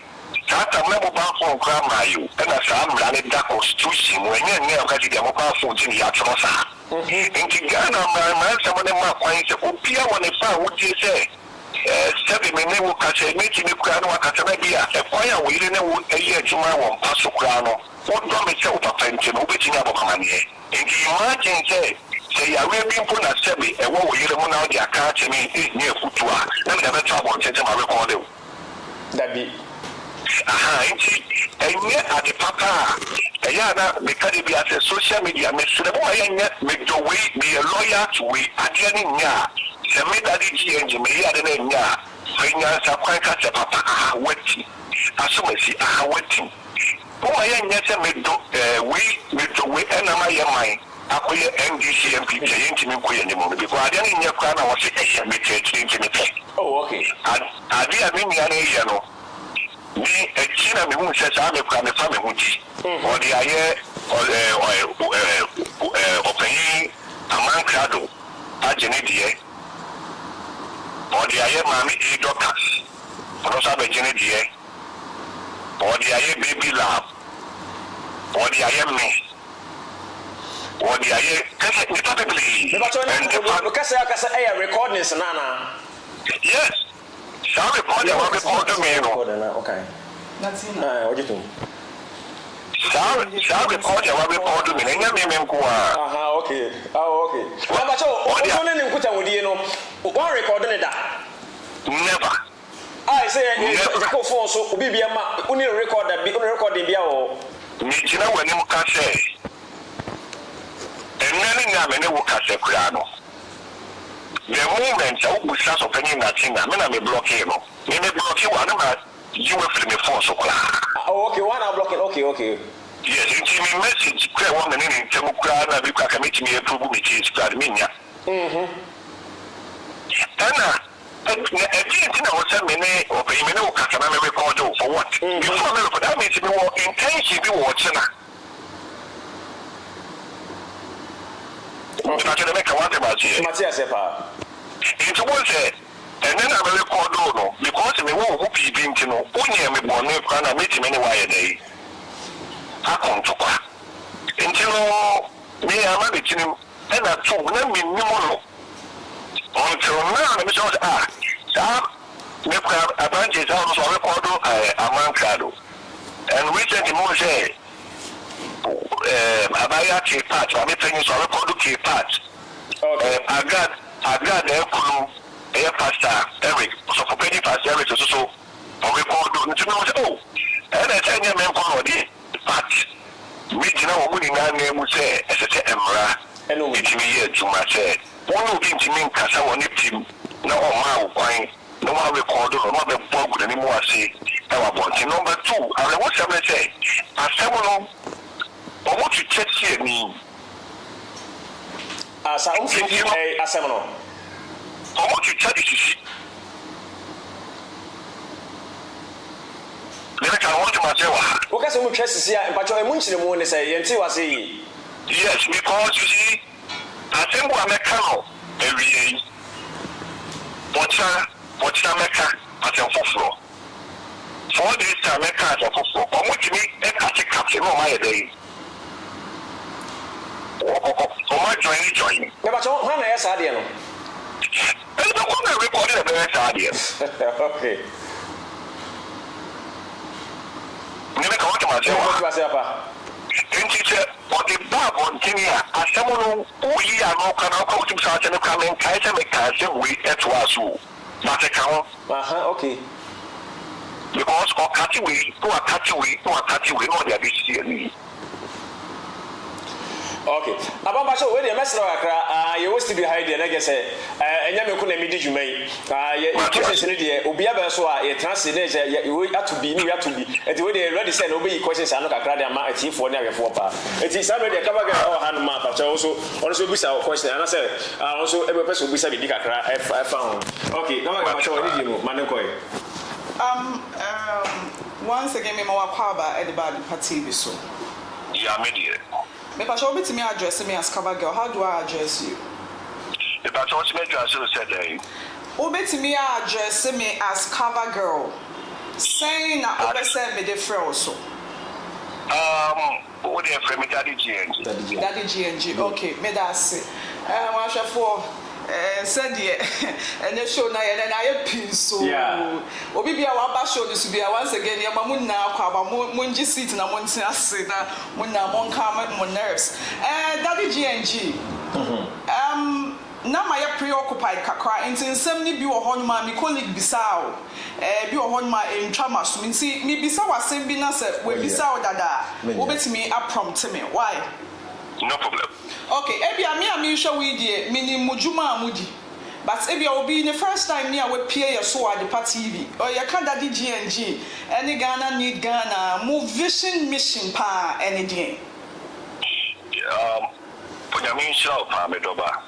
tata me mobile phone kra ma yo na sa amra ne da constitution wo nya nya ka di mobile phone ti ya tro sa nti Ghana ma sama ne ma kwan se obi a woni fa wo ti se sebi me ne wo ka se me ti me kra no aka se na bia e kwan a wo ire ne wo eyi adwuma wo mpa so kra no wo do me se wo papa nti no obetimi abokamane nti imagine say ya we bin put na sebi e wo yire mo na o dia ka che me ni ekutu a na me da beto abon tete ma record o dabi nti enye ade papa ya na me ka de bi as social media me sure mo ya nya me do we be a lawyer to we ade ni nya se me Daddy GNG me ya de na nya nya sa kwan ka se papa wati asomasi wati mo ya nya se me do we na ma ya mai akoye NDCMP yentimi koye ni mo because ade ni nya kwa na wo se ehye me yentimi pe oh okay ade a me nya na ye no ni echina me hu se sa me kwa me fa me hu ti o de aye opeyi amankrado agene die o de aye mami doctors o sa be gene die o de aye baby lab o de aye me what the aye probably kasa air recordings nana yes shall record me no okay Natina what you do shall record me nya me nko a okay okay baba cho o ne nkuta wodie no one record ne da never I say the call phone so obi bia ma uni recorder bi uni recording bia o ni jina wani mu ka say enani na me ne wo ka say kura no the moment I will start opening Natina me na me block you no me block you one ma you will free me phone so kura okay one are blocking okay yes it's me message kura one na ni ntemu kura na bi ka meet me approve me change kura me nya ana na was a minute or pay me no customer record for what? Before me for that means to be intention be watching. I can make a what about you. Matthias Epa. It was it. And then I will record no because me won't be being to know only me born me and meet him anyway a day. I come to qua. Until me I'm a bit and I told them me no until now, I'm sure we have advantages also record Amancrado. And recently, more say, Abaya K part, I'm making so record K part. Agradaa Daddy Pastor Eric, so for Penny Pastor Eric, so record, oh, and I tell you, man, but we know what we name would say, as I say, and it's me here to my say. One of them to me, Casa on it, no more wine, no more record, no more bog anymore. Say, our body. Number two, I want to say, as someone, or what you check here me. As I don't think a seminal. Or what you check is I want to myself. What can we trust here? But you're a munch in the morning, say, and see what say. Yes, because you see. I think what I can every day. What's Mecca as a full 4 days to Mecca as a full. Or what you mean, a captain on my day. Or my joining. Never told Hannah as I did. And the one I reported a very idea. Okay. Never come to myself. Teacher, or the bar on Kenya, as someone who ye are no can go to such an coming Kaiser Mekasa, we at Wasu. Not a count. Okay. Because or cutting we, who are cutting we, or the this year. Okay. Abamba so we dey mesra akra you was to be hide na guess enya me ko na medi dwumai ye questions ni dey obi aba so a ye translate dey we atubi ni we atubi enti we dey ready say na obi questions anu kakra dey ama atifo ni awefo pa enti say we dey cover get all hand map so also bisa question ana say also ebe person bisa bi kakra e fa okay na ma cho ni di mu manenkoy once again me ma wa kwa ba e de ba di party bi so yeah media Me pa show me address me as cover girl. How do I address you? If I told me address you said that. Obetimi address me as cover girl. Saying na obese me the friend also. What do you friend me Daddy GNG? Daddy GNG. Okay, me that say. I shall for said and the show na and I pin so. Yeah. Obi bia wa ba show this be once again ya ma mun na kwa ba mun ji seat na mun tin ase na mun na mon calm mon nerves. Daddy GNG. Na my preoccupied kakra nti nsem ni bi wo hon ma me colleague bisawo bi wo hon ma entwa maso nti me bisa wasem bi na se we bisawo dada wo betimi prompt me why No problem. okay ebia me hwe we die mini mujuma amudi but ebia obi the first time me we pie ye so ade pa TV or ye ka Daddy GNG any Ghana need Ghana move vision mission pa any day Punyamin show pa me doba.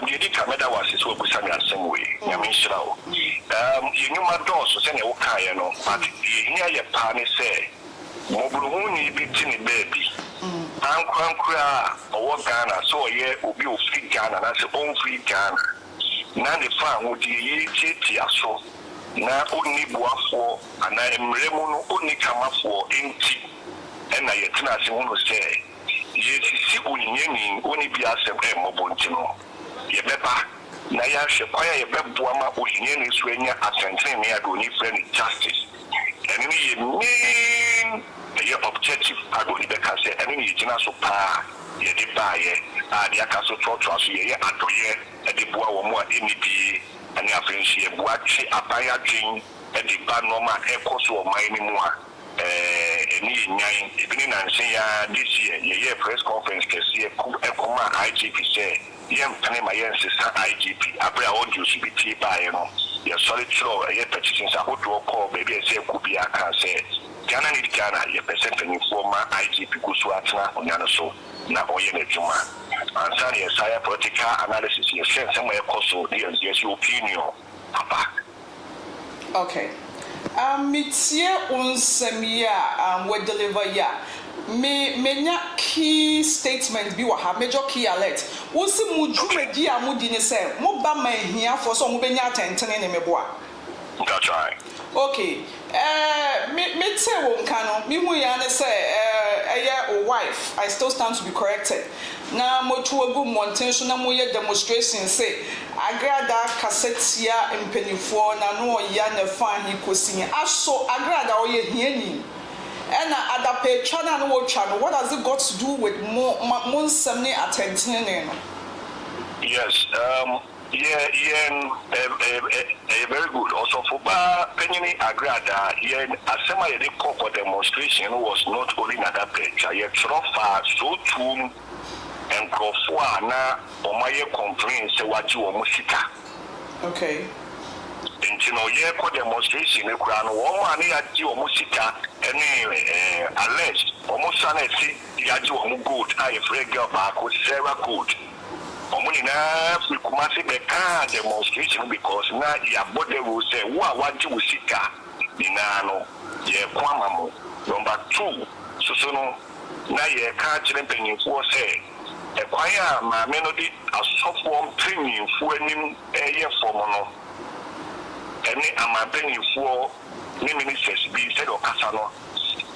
You did come that was so good and same way. Yamin show. You knew my door so send a okay, but you hear your partner say, Mobuni be tinny baby. Uncle or Ghana, so ye will be free Ghana, that's your own free Ghana. Now the farm would ye cheat so. Now only for and I am Remono only come up for empty. And I yet say, yes, see only be as a Mobontino. Ye Bempah, na ya shekwaya ye beboama ohinye ne so anya atenten me adoni friend justice. Eni ye mean ye objective adoni be ka say eni ye gina so pa ye de ba ye ade aka so trotro so ye adoye e de boa wo mo eni bi ani afenshi ye boa twe abaya dwen e de ba normal e koso o man ni mu a eni nyan ebini na nse ya this year ye press conference kesi e kuma IGP say yem tane ma yen sisa IGP abra audio so bi tie ba ye no ye sorry throw ye petitions a hodo call baby e say ku bi aka say Ghana need Ghana ye percent ni former IGP ku so atna onya no so na oye na djuma ansa ye say political analysis ye sense some ye koso the opinion papa okay mitie unsemia we deliver ya menya key statement bi wa ha major key alert wo se mudwumadi amudi ne se mo ba ma hia fo so mo benya atentene ne meboa that's right okay me te wo nka no me hu ya ne se eye wife I still stand to be corrected na motu agu mountain so na mo ye demonstration say Agradaa kasetia empenifo na no ya ne fa hi kosi aso Agradaa oye hiani and other pay channel no channel what has it got to do with more monsemne attention? Yes, very good. Also for Penny Agradaa, Asema Yedi Koko demonstration was not only another picture, yet Trofa so too and Krofwana or my complaints what you are musika. Okay. Nti no ye ko demonstration e kura no wo ma ne yaji o musika ene alleged o musa na si yaji o gold I free girl ba ko Sarah gold o mu ni na fi kuma se be ka demonstration because na ya bode wo say wo a waji musika ni na no ye kwama mo number 2 so no na ye ka kire mpanyinfo say e kwaya ma me no di asofo mpanyinfo anim ye fomo no any amabeni for ministers be said or casano.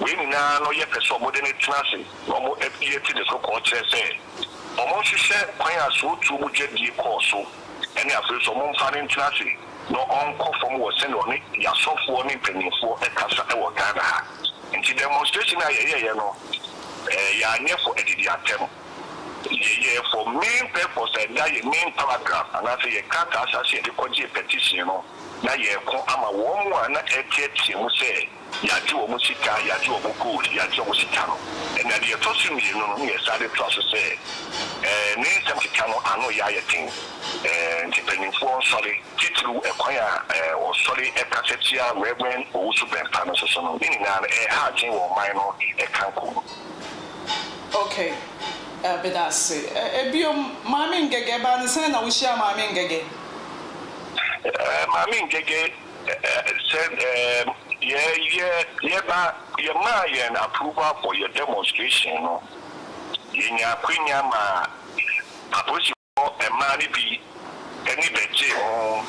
We now know yet a so modern transit, no FDA to the so called say. Almost said, Quaya so to budget the course, any of those among funding transit, no uncle from was sent on it, ya so for me penny for a casa or Ghana. And the demonstration, I know, ya near for edit attempt. Yeah, for main purpose, and that main paragraph, and I say a cat associate the petition. Na ye ko ama wo mo na etie mu se ya ji wo musika ya ji wo gold ya ji wo musika no na de to su mi no no ye sade trust se ne sem sika no ano ya ye tin nti penifo sorry titru ekwan ya o sorry e kasetia Reverend Owusu Bempah no so no ni na ha jin wo man no e kan ko okay but that's it ebio mami ngege ba nse na wo share mami ngege Mami Ng3g said, yeah, but your man approval for your demonstration. yenya kwenya ma aposi a man be any beje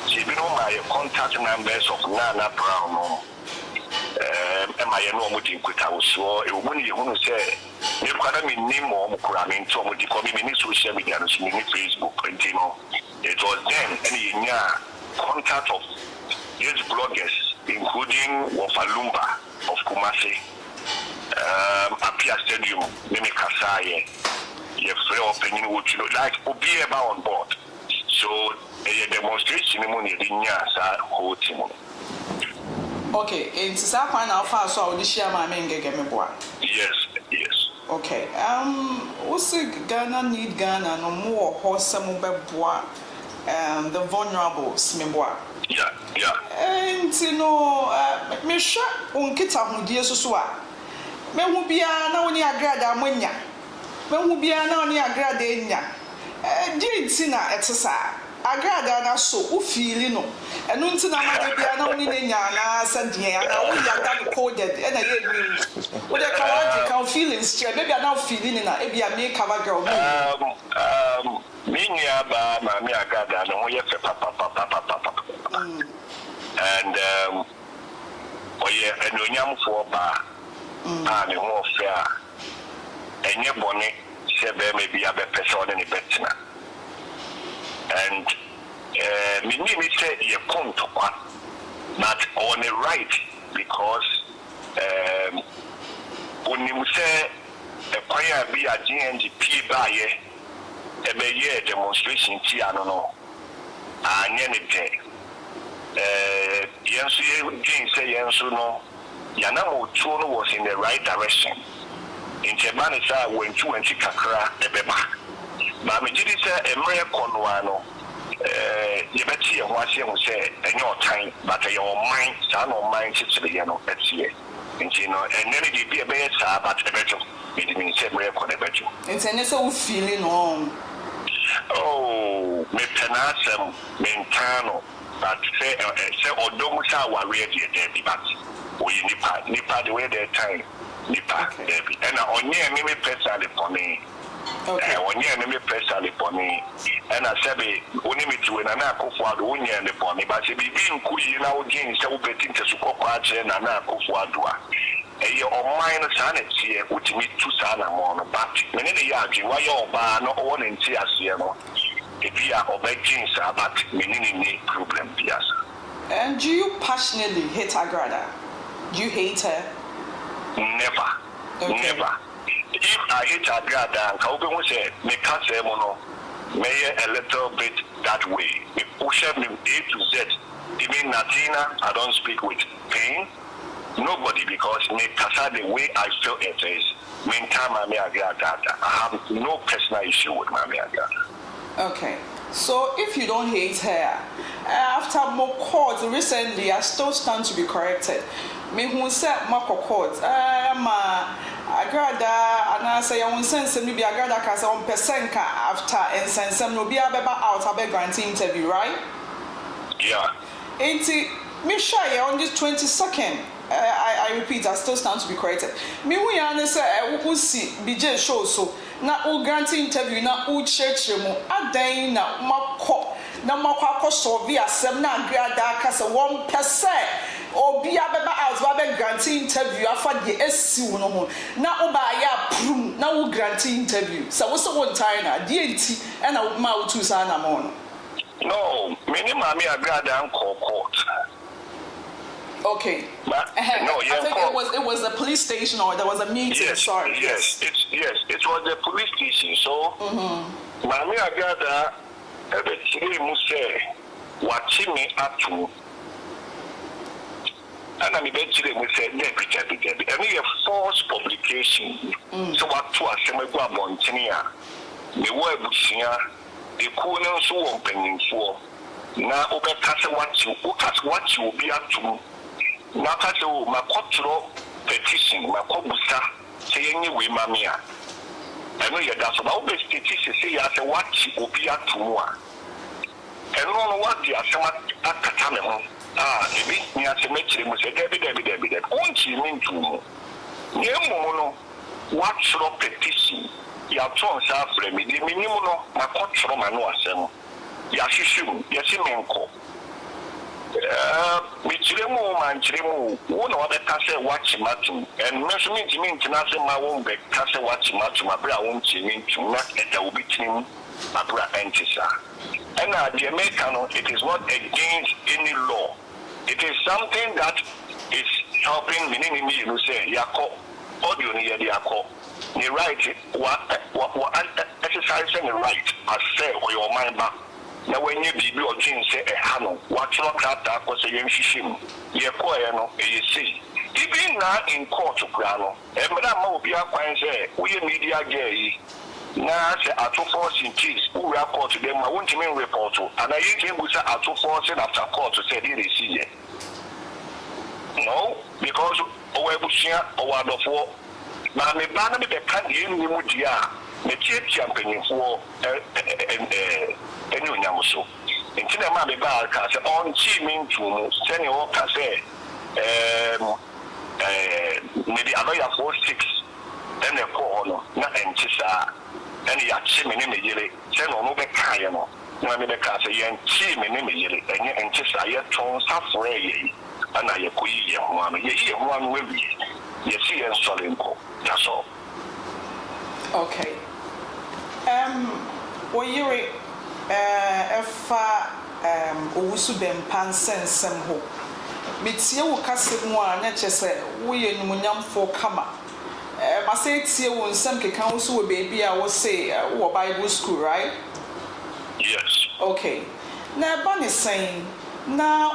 she be no my contact numbers of Nana Brown am I no mutin kwita so e wo ni ehunu say me kwada me nim mo kura me nto mo di ko me ni social media no so me Facebook and you know it was then any yenya contact of these bloggers including Wafalumba of Kumasi Apia Stadium me Kasaye you free opinion what you know like Obieba on board so a demonstration money dinya sa whole team. Okay, in Sisapa now fast so the share my main game boy. Yes. Okay. What's Ghana need Ghana no more horse boy the vulnerables me boy. Yeah. And you know me sure unkita hudie so a me hu bia na woni agrada amanya me hu bia na woni agrada enya di ntina etesa agrada na so u feeli no enu ntina ma de bia na woni nya na sadie na wo ya da coded na ye green wo de ka feelings che maybe na feeling na e bia me cover girl me nya ba ma me agrada no ye fe papa and oye enonyam for ba me ho fe a enye bone se be me bia be person ni betina and me need say ye come to kwa but on the right because when you say a choir be a GNG P by ye be ye demonstration ti ano no anya ne de yensu ye say yensu no yana mo tuo no was in the right direction in Japan is when you went to kakra ebeba ba me gidi say emre konwa no ye beti ye ho ase ho say enyo tan but your mind sa no mind chichire ye no etie nti no enene di bi ebe sa but ebejo it means say emre kon ebejo nti so feeling no oh me penasem me ntano but say odom sa wa ready dey but we nipa the way they time nipa debi and onye me personally for me okay onye me personally for me and I say be oni me tuwe na akofo ado onye me for me but say bi nkuyi na ogin say wo beti ntesu kokwa ache na akofo ado a eye o mine sa na tie utimi tu sa na mo no but me ne ya agi wa yo ba no o ne nti ase no ebia obegin sa but me ni problem biasa. And do you passionately hate Agradaa? Do you hate her? Never. Okay. Never. If I hate Agradaa, I will say, me can't say mono. May a little bit that way. Me push me A to Z. Even Natina, I don't speak with pain. Nobody because me kasa the way I feel it is. Me time me Agradaa. I have no personal issue with my Agradaa. Okay. So if you don't hate her, after more court recently, I still stand to be corrected. Me who said Marco court, ma Agradaa, and I say I won't send some maybe Agradaa because on percent after and send some no be a beba out of a grant interview, right? Yeah. Ain't me shy on this 22nd. I repeat, I still stand to be corrected. Me we say we see BJ show so. Na o grant interview na o church mu adan na makọ solve asem na Agradaa ka se 1% obi abeba out ba be grant interview afa de esiw no ho na o ba ya approve na o grant interview so wo so won time na de enti e na ma o tu sa na mo no me mami Agradaa nko court. Okay. No, I think it was the police station or there was a meeting. Yes, sorry. Yes, it was the police station. So, Mami Agradaa, everything you say, watching me up to, and I'm eventually we say, Debbie. I mean, a false publication. So, what to a semi-gua Montinia, the word Bushia, the corner so opening for now, over what you will be up to. Naka so my cultural petition, my kobusa, say anyway, mamia. I know you're that's about the petition, say as a what she will be at tomorrow. And on what the Asama at Katame, maybe near to make him say, Debbie, won't you mean to Yemono, what sort of petition ya ton sa frɛ me de minim no makɔtoro ma no asɛm ya hwehwem ya si menko me kyerɛ mu man kyerɛ mu wo na wabɛka sɛ wakyematum and me so mentimi ntina sɛ ma wo bɛka sɛ wakyematum abra wo ntimi ntum na ɛda wo bitinim abra ɛntisa ɛna the American it is not against any law. It is something that is helping me say yako audio ni yedi yako ni right wa exercising the right as say or your mind back na when you be or thing say e hano wa tro krata ko say yen hwihwem ye ko ye no e say even now in court kura no e mra ma obi akwan say we media gay na say ato force in case who report to them I want to mean report to and I think we say ato force after court to say they see it. No, because Owebusia or Wadofo, now me banner me the candy in Mudia, the chief champion for New Yamuso. In Tinama me barca, on chi mean to send your case, maybe a lawyer 46, then a corner, not antisa, and the achim in immediately, send on over Kayano. No, me the case, and chim in immediately, and antisa yet tones half ray. And I could hear one will be. You see, and Solinko. That's all. Okay. Well, you're Owusu Bempah some ho. Mitsia will cast it more, and nature said, we in Munyam for Kama. I say it's here when some council baby, I will say, or Bible school, right? Yes. Okay. Now, Bunny saying, na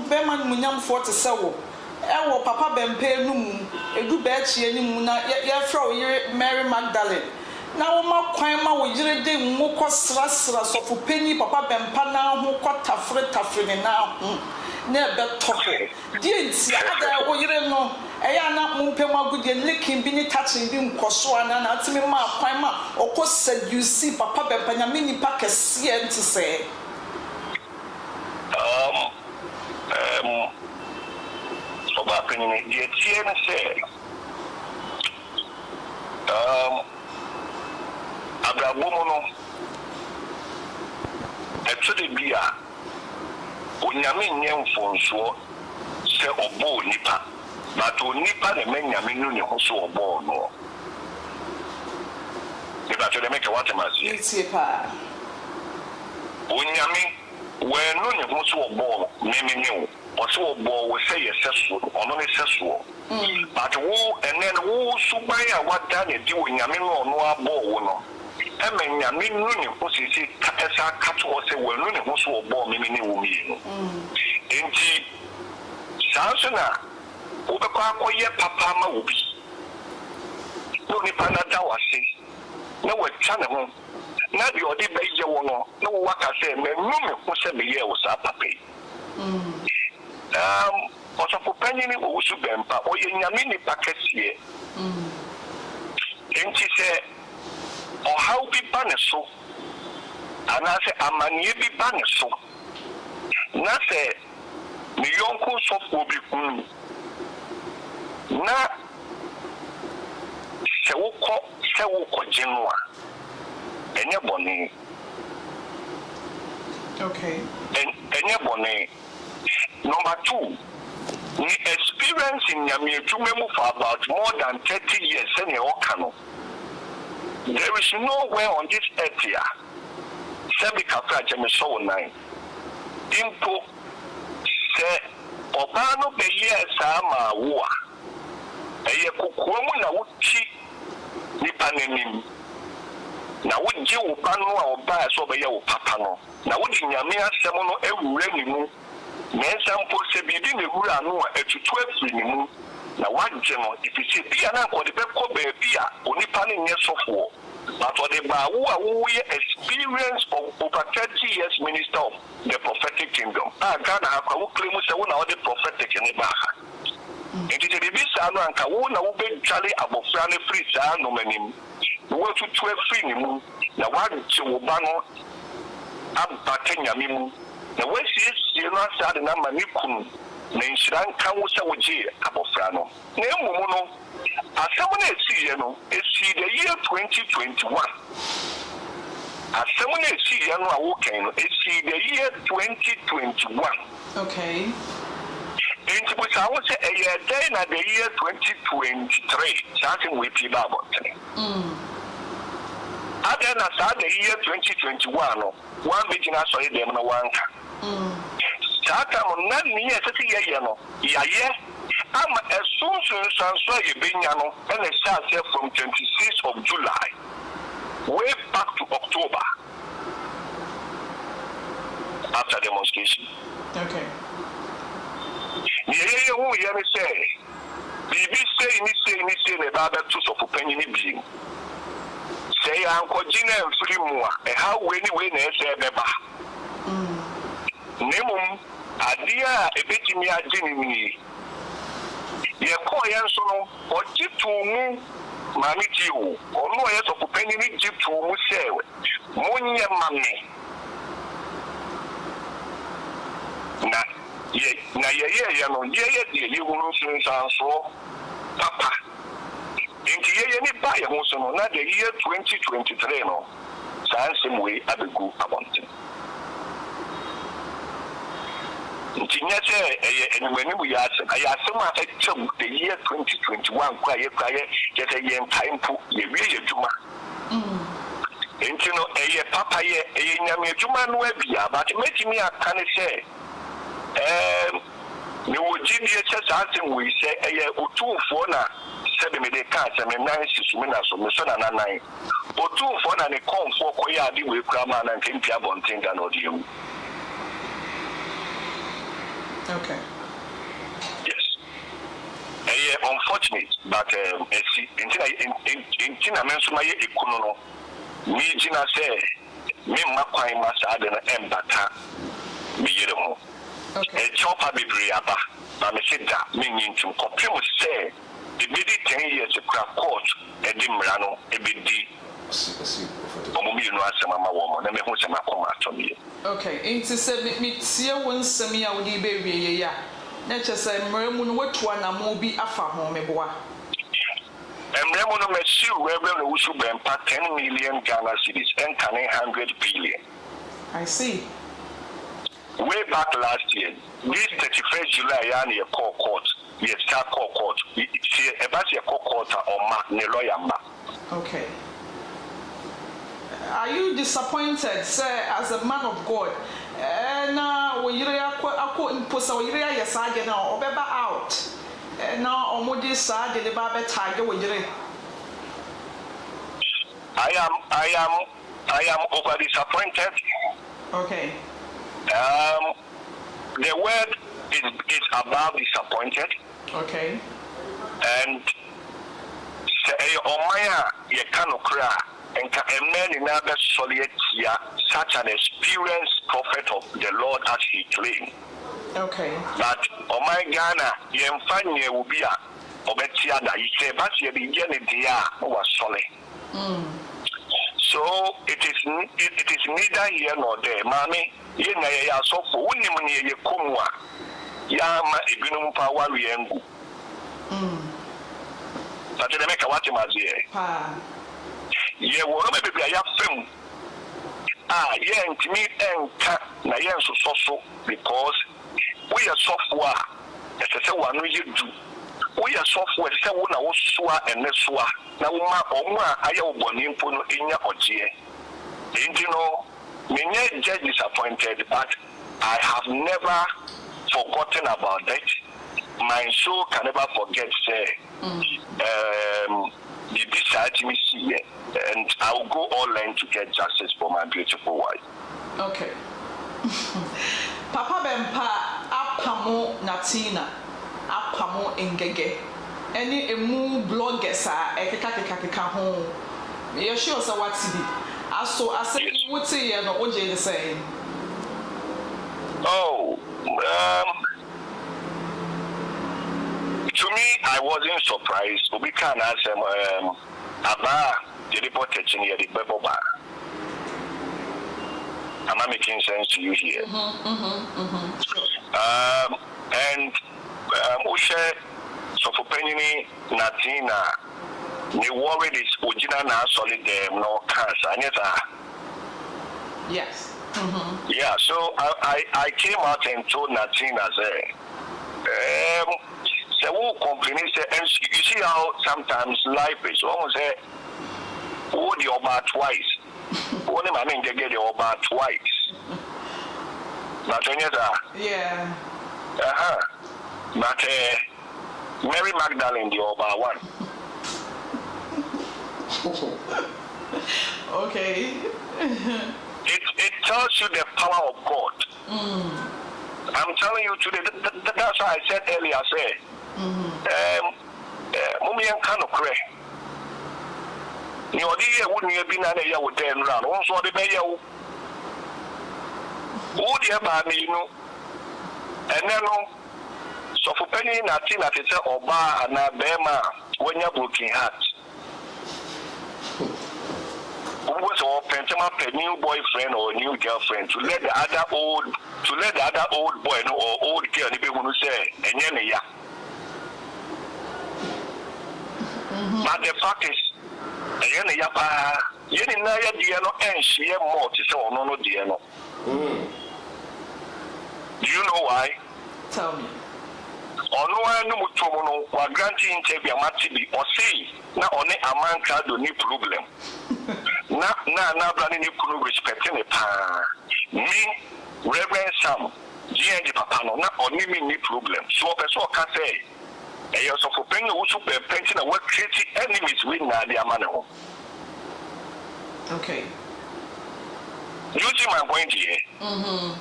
Beman Munyam for to sell. Papa Bempah num, a good batch, ya throw Mary Magdalene. Now, my quima will you day more sras of penny, Papa Bempah now, who got Tafred now. Never talk. Dear, see, I you know, I am not Mumpema good and licking, being touching him, Koswan, and at me, my quima, or course said you see Papa Bempah, mini pack a CN to say. About the TN said, Abrabono, actually, be a Unyamin Yam Fonso, say Obo Nipa, but to Nipa the men Yamin also born. If I should make a watermas, Unyamin. When no one wants to ball, maybe new, or so a ball will say successful or not successful. But who and then who Subaya what done it doing Yamin or no ball? I mean, Yamin Nuni, who is Katasa Kato say, well, Nuni wants to ball, maybe new. Indeed, Sansona, Ubaka, ye Papa Maubi. No Nipanada was say, no one channel. Now the other major one, no what I say, me who said me here was a puppy. Also for penny Owusu Bempah, or in Yamini packets here. And she said, or how be banished, and I said, I'm a near be banished. Now say, the young course of will be now, Sewoko Genoa. Anybody. Okay. Anybody. Number two, the experience in Yamiutumemu for about more than 30 years in Okano. There is nowhere on this earth here. Sebika Jamiso 9. Impo say Obano be years ama wa. Eye kukuomu na uchi nipanenim. Na would you pano or buy so by your papa? Now, would you Yamia Samono every renewal? Men sample say be in the Rura no at 12 renewal. Now, what general, if you see Piana or the Beko Bebia, only panning years of war. But for the Bawa, who experience of over 30 years minister of the prophetic kingdom. I can't have a claim with one of the prophetic in the Baha. It is a Bisano and Kawana who been Charlie above Franny Free no many. We were to 12 free moon. Now, one Chubano Abba Mimu. The way she is, you know, sad and Amanikun, Nanshan Kamusa Waji, Abofrano. Nemono, as someone is, you know, is see the year 2021. As someone is see you know working, it's see the year 2021. Okay. And which I would say a year then at the year 2023, starting with people about it. Other than the year 2021, one beginner saw them no one. Sata on none near 30 years, yeah. I'm as soon as I saw you being and I started from 26th of July, way back to October after demonstration. Okay. Yeah, who you say? Bibi say the Baba to of opinion being. Say Uncle Gina and Fremua, and how anyway say Beba. Nemum, Adia, a bit in your Jenny. Ye call Yanson, or Jip to Moon, Mammy Jew, or no yes of opinion Jip to Muse, Monia Mammy. Na ye no ye wonu so papa enti ye ni ba ye ho so no na the year 2023 no sansem we abegu abonte nti nya che enwani bu ya asema ekyem the year 2021 kwa ye je ye ntaimpo ye wie ye dwuma enti no papa ye nyame dwuma no abia but metimi aka ne se ni wojini eche something we say otufo na sebe me de ka se me nan sisumi na so me so na nan otufo na ne konfo koya ade we kura ma na nkempi abonten da no de ewu. Okay. Yes. Unfortunate but intina menso ma ye ekuno no mi gina se me makwan ma sa de na embata mi yere ho. Okay. A chopper be briaba, but I said that meaning to compare say the biddy 10 years to crack court, a dimrano, a biddy. Okay, into 7 minutes here once some year would be baby. Yeah, nature said, Meramun, what one a mobi afa home, a boy. And Remono Messu, where Owusu Bempah 10 million Ghana cedis and 100 billion. I see. Way back last year, this 31st July, I a court. Yes, court. It's about a court or ma, ne lawyer ma. Okay. Are you disappointed, sir, as a man of God? Now, when you're a post or you're a sergeant or Beba out, now or more this side, the Baba tiger when you're. I am over disappointed. Okay. The word is about disappointed. Okay. And say Omaya ye cannot cry and a man in other solid such an experienced prophet of the Lord as he claimed. Okay. But Omaya Ghana ye mfanye ubia obetia da ye say but ye begin dia was solid. So it is neither here nor there. Mommy, ye na ya so for unim ye kumwa ya ma ibinum pa walu yengu. But they make a watch mazie. Ye wo no be ya fem. Ye ntimi enka na ye so because we are software. Ese se wanu ye do. We are software se wo na wo soa ene soa. Na uma omwa aya oboni mpo no enya oje. Enti no me just disappointed, but I have never forgotten about that. My soul can never forget say the beside me see and I'll go all in to get justice for my beautiful wife. Okay. Papa Bempah apamo Natina apamo Ng3g33 any emu bloggers ekeka ho you sure say what be aso ase what say no oje the same. Oh, to me I wasn't surprised. We can ask Aba the report here the Bempah. Am I making sense to you here? And Ushe so for Penny Natina The worry is original now solid them no cancer. Yes. Yeah, so I came out and told Natina, say who complain say, and you see how sometimes life is almost say who the over twice. Only my name get the over twice. Natina. Yeah. But Mary Magdalene the over one. Okay. It tells you the power of God. I'm telling you today. That's why I said earlier. Say, Mummy and Kano Cray. You wouldn't have been an area with 10 round. Also, the mayor would you have me, and then so for penny, Natina, it's a Oba and a Bempah when you're working hard. Who was open to a new boyfriend or a new girlfriend to let the other old boy know or old girl be who say and yeah. But the fact is yeni na ya diano and she more to say no diano. Do you know why? Tell me. Ono no mutomo wa granting interview amati or say na one amanka do ni problem. Na brand ni kunu respecting pa. Me Reverend Sam GNG papa no na oni me ni problem. So person can say e yo so for penny who so painting na what create enemies with na the amane. Okay. You see my point here? Am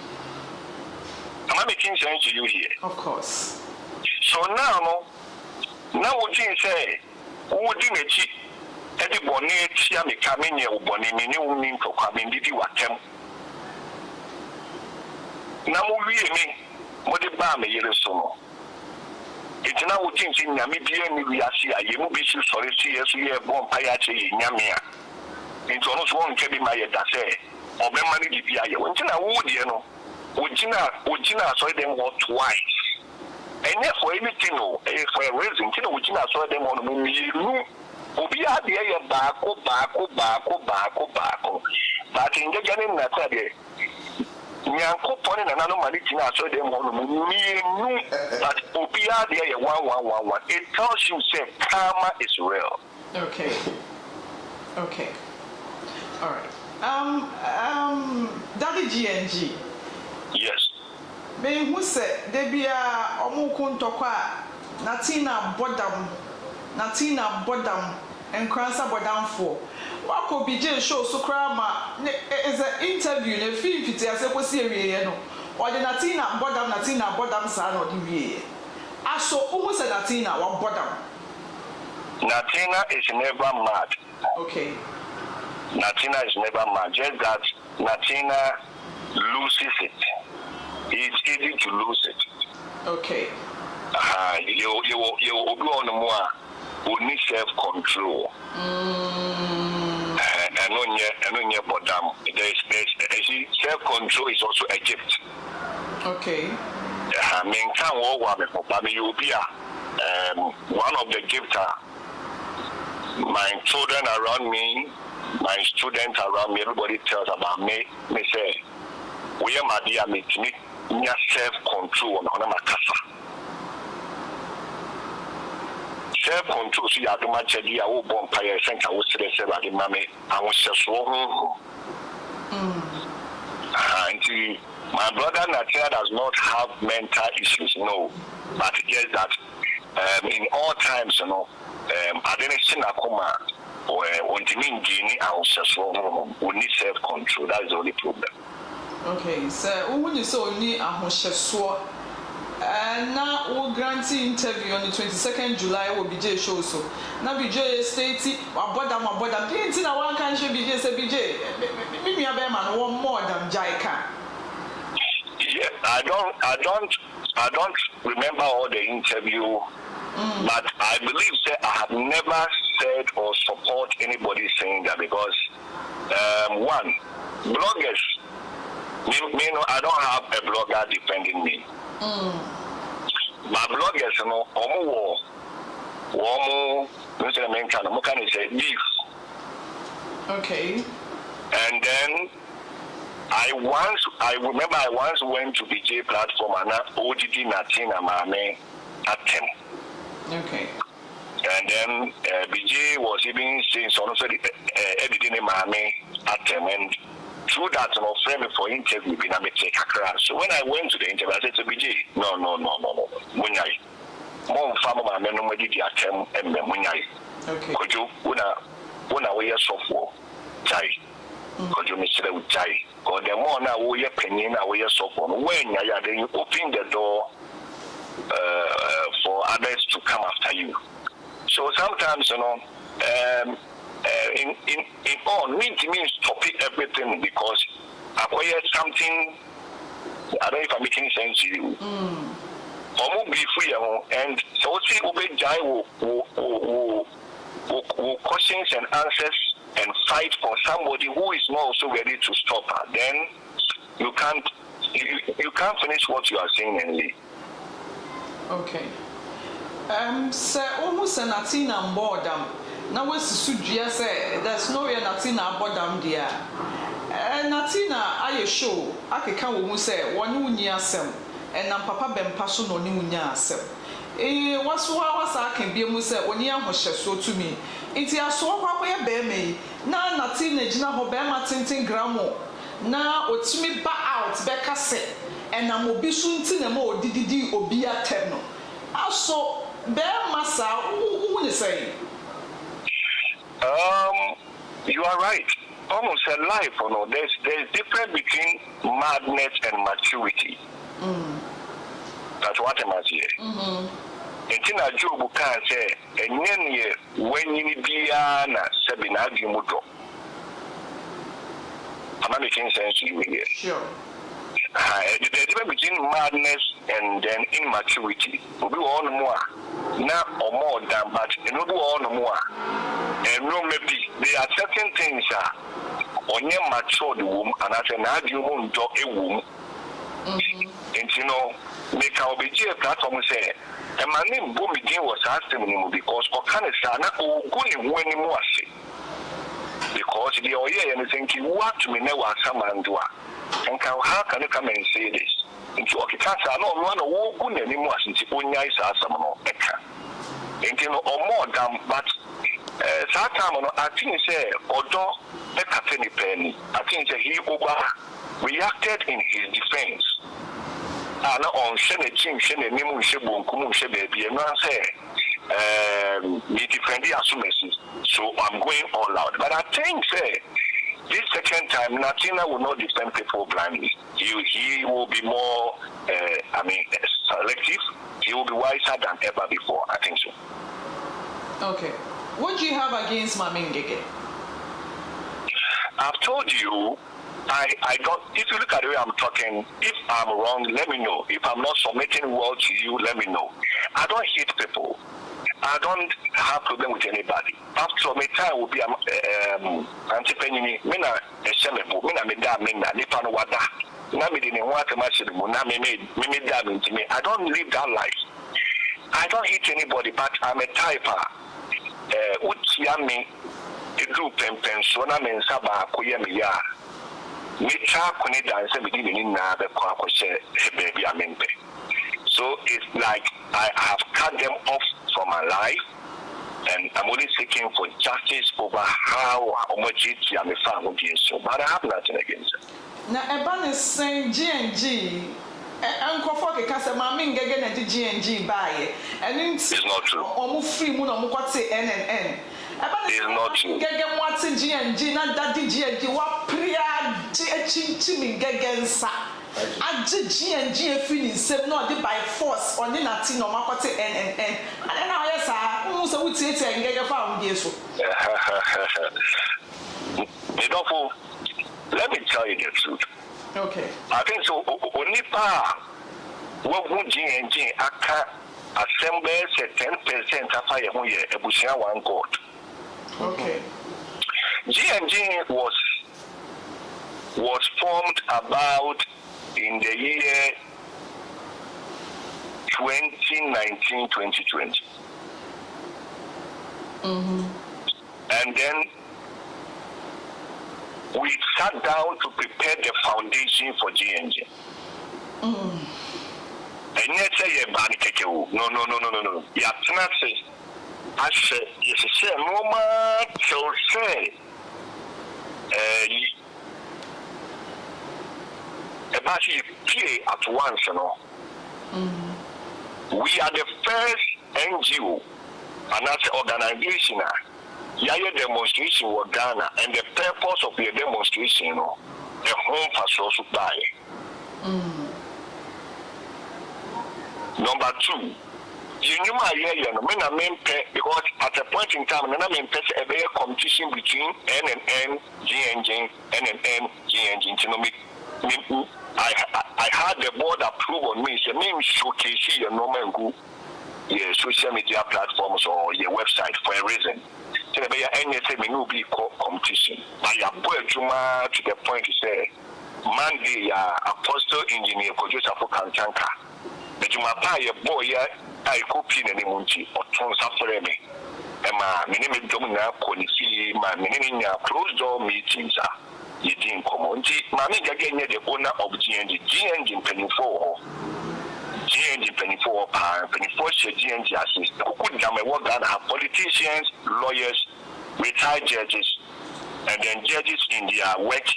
I making sense to you here? Of course. So now what you say, who didn't cheat? Eddie Bonnet, Siami Camino, Bonnie, Minu, Minko, coming, did you attempt? Now, me, what the Bama Yeresono. It's now what you think Namibia, we are seeing, you will be sorry, see as we have born Payachi in Yamia. It's almost one can be my say, or Bemani Divia, when I would, you know, Ujina saw them all twice. And yet for anything, for a reason, Ujina saw them on the moon. Obi a de ye baako. But in the getting that day, Nyanko poni na nano mani tina so dem hono mu but Obi a de ye 1. It tells you say karma is real. Okay. All right. Daddy GNG. Yes. Me who said they be a omukuntokwa Natina Bodam and Cransa Bodam for. What could be J show so crama is an interview in a film fit as a series or the Natina Bodam son or the I saw almost a Natina or Bodam. Natina is never mad. Okay. Natina is never mad. Just that Natina loses it. It's easy to lose it. Okay. You will go on more. We need self-control. And on your bottom, there's self-control is also a gift. Okay. I mean, you'll be one of the gifts. My children around me, my students around me, everybody tells about me. They say, we are my dear mate, self-control on my casa. Self-control, so you have to match a dear old Bempah, I think I was saying about the mammy, I was just so. My brother Natina does not have mental issues, no. But yes, that in all times, you know, I didn't see Nakoma or on the mean genie, I was just so. We need self-control, that is the only problem. Okay, so when you saw me, I was just so. And now we'll grant interview on the 22nd July will be J show so. Now BJ state my painting one country BJ say BJ me a man one more than Jaika. Yeah, I don't remember all the interview, but I believe that I have never said or support anybody saying that because one, bloggers, I don't have a blogger defending me. My bloggers, Womo, Mr. Menkana, Mokani said, leave. Okay. And then I remember I once went to BJ platform and ODD Natina Mame at 10. Okay. And then BJ was even saying so also editing Mame at 10. And through that, frame me for interview, so when I went to the interview, I said to BJ, no. Munyai. More farmer men nobody at 10 and Munyai. Okay. Could you, una way software? Chai. Could you miss the chai? Or the more now we are penny away software. When then you open the door for others to come after you. So sometimes, in all, need means stopping everything because acquire something. I don't know if I'm making sense to you. Or be free and so see obey Jai will questions and answers and fight for somebody who is not also ready to stop her. Then you can't finish what you are saying and leave. Okay. Sir, almost a Natina boredom. Now what's the suggest say there's no way Natina boredom dear. Natina, I show I can come say one near sem and Papa Bempah so no new near sem. What's I can be a muse when you are so to me. It's a so what we are me. Now Natina Gina Hobema tinting gramo. Now what's me back out Becca said and I'm obissun a more DDD or be a terno. Also bear massa who is saying? You are right. Almost a life, there's difference between madness and maturity. That's what I must say. Tina Job can say, and when you be an Sabina Gimuto. I'm making sense to you here. Sure. The difference between madness and then immaturity will be on more, not or more than, but it will be on more. And no, maybe there are certain things on your matured womb, and as an argument, a womb. And make our BJ platform say, and my name Boom again was asking me because Okanasana or going when more say. Because the oil and thinking, what me never someone do. And how can you come and say this? Into Okitasa, no one or good anymore since you only eyes are some more. And or more than, but Satam, I think, say, although a Catani penny, I think he reacted in his defense. And on Shene Chim, Shene Nimu Shebun, Kumu Shebe, and I say, me defend the assumptions. So I'm going all out. But I think, say, this second time, Natina will not defend people blindly. He will be more, selective. He will be wiser than ever before. I think so. Okay. What do you have against Mami Ngege? I've told you, I don't, if you look at the way I'm talking, if I'm wrong, let me know. If I'm not submitting well to you, let me know. I don't hate people. I don't have problem with anybody. After my time will be anti-penny, mina a shameful, mina me da mina, nipano wada. Nami didn't want to match it, Munami made that into me. I don't live that life. I don't hate anybody, but I'm a typer. Uchiami, a group and pensona men saba, kuyamiya. Micha kuni dance within the Kwakoshe, baby, amen. So it's like I have cut them off from my life, and I'm only seeking for justice over how much I'm a fan of you. So, but I have nothing against it. Now, Eban is saying GNG. Uncle Fokke can say, Mammy Daddy GNG buy and it's not true. Almost free moon on what say NNN. It's not true. Gagan what's in GNG, not Daddy GNG, what priya chiming gagansa. I did GNG feeling same not by force or Natina or Makote NNN. And then I say, almost a would say and get a found yes. Let me tell you the truth. Okay. I think so. Onipa, what would GNG assemble 10% after a year, a Bushia one God. Okay. GNG was formed about in the year 2019-2020. And then we sat down to prepare the foundation for GNG. And yet say no. Yatina says, I said, yes, say no man shall say about play at once, you know. We are the first NGO and that's organization. Yaya demonstration was Ghana, and the purpose of the demonstration, you know, the home for social buy. Number 2, you know my because at a point in time, a very competition between NNN, GNG, NNN, GNG. I had the board approve on me. So me showcase your normal your social media platforms or your website for a reason. So anything may not be competition. I am to the point to say, Monday, apostle engineer, producer for Kantanka. But you might buy a boy, I copy in the Munchi or Tonsafreme. And my name is Domina Konifi, my meaning closed door meetings. You didn't come on. Mammy again, the owner of GNG penny for GNG penny for penny for GNG assist. Could damn what done have politicians, lawyers, retired judges, and then judges in their work,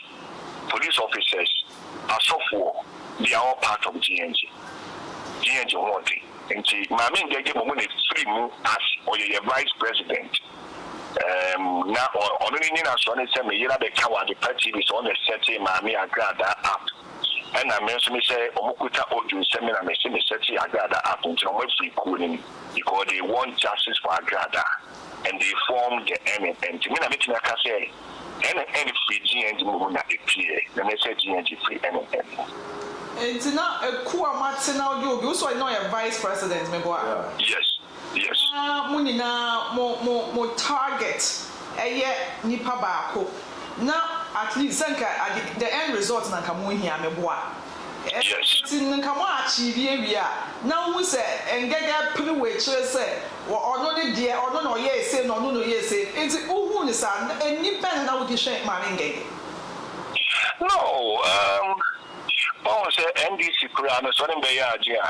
police officers, are so for they are all part of GNG. GNG wanting. And Mammy gave a moment free move as or your vice president. Now, only in a son is a year the cow the party is on the setting Mammy Agradaa app. And I mentioned say, Omukuta Odu seminar, I say, Agradaa app until I'm free cooling because they want justice for Agradaa and they form the NNN. To me, I'm making a say, NNN free GNG movement appear, then they say GNG free NNN. It's not a cool Martina, you also know a vice president, Yes. Yes. Munina more target a year nipa bako. Now at least the end result na kamu here meboa. Yes. Tin kamu achieve area. Now we say and get put away say or no the or no yes say no yes say. It's who is and nipa na we share maringe. No, I say NDC Kurana Sonin Bayajia.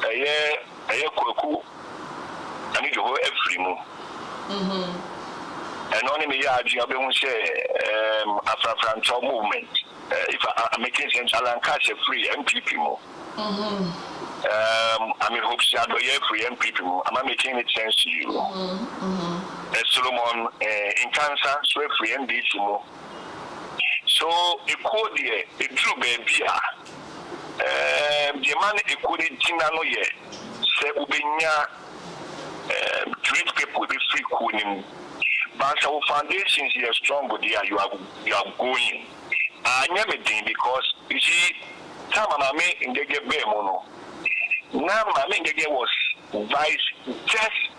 A year Koku. I need to go every move. And only me, I will say, Afro movement. If I'm making sense, I'll catch a free MPP more. I mean, hope shadow free MPP. Am I making it sense to you? Solomon in cancer, so free NDC more. So, a code here, a true baby. The man, a code in Tinano yet. Say, Ubenya. Treat people with free cooling. But our foundations here strong, but you are going. I never did because you see, time I made in the game mono. Now my main game was vice just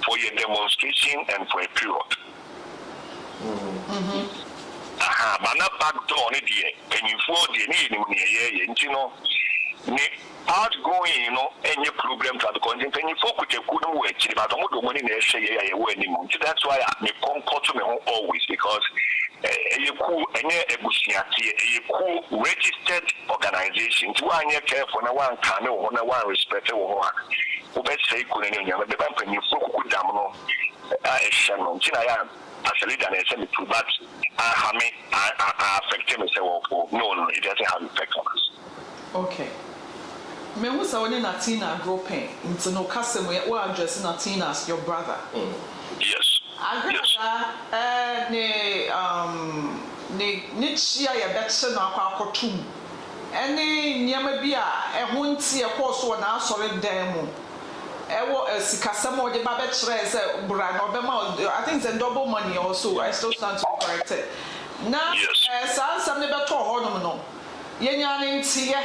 for your demonstration and for a period. But not back door on it yet. And you for the need you know. Outgoing, you know, any problem to the content, and you focus a good way, but I'm not money in the share anymore. That's why I come to me always because you cool any a cool registered organization. To one year care for no one can know one respect one. Who best say couldn't the bank and you focus down a shannon. I am as a leader and I send it to that. I affect him and say, no, it doesn't have effect on us. Okay. Me who say only Natina groping into no custom we address Natina as your brother. Yes. Agradaa ne chia ya betche na akwakotum. Ene nyama bi a ehwo nti e course na asore dan mu. Ewo sikasem o de ba betche say bra na obema I think it's a double money also. I still stand to be corrected. Now some ne beto ho no. Yenya ne ntiye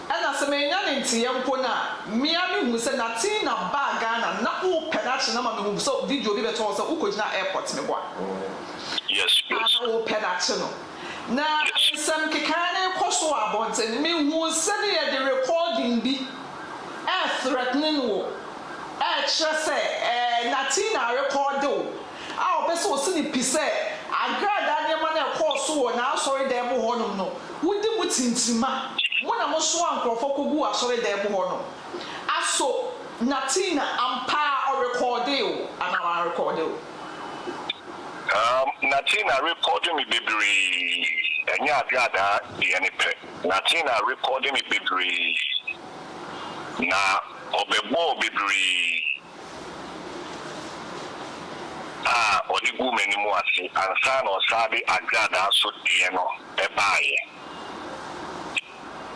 and as a man in Tiampona, Miami who said Natina Bagana, not all penation, so video be told so who could not airport me one. Yes, all penation. Now, some Kikane Kosoa bonds and me who said the recording be threatening war, say Natina record do. Our person was in the piece. Agradaa Daddy na course so na sorry dem ho no no. Wudi mutintima. Mo na mo so ankrofo kogu asori dem ho no. Aso Natina ampa or recording and our recording. Natina recording me baby. Enya Agradaa DNP. Natina recording me baby. Na obebo baby. Odigu meni mu ase ansa na osabe Agradaa so die no ebaye.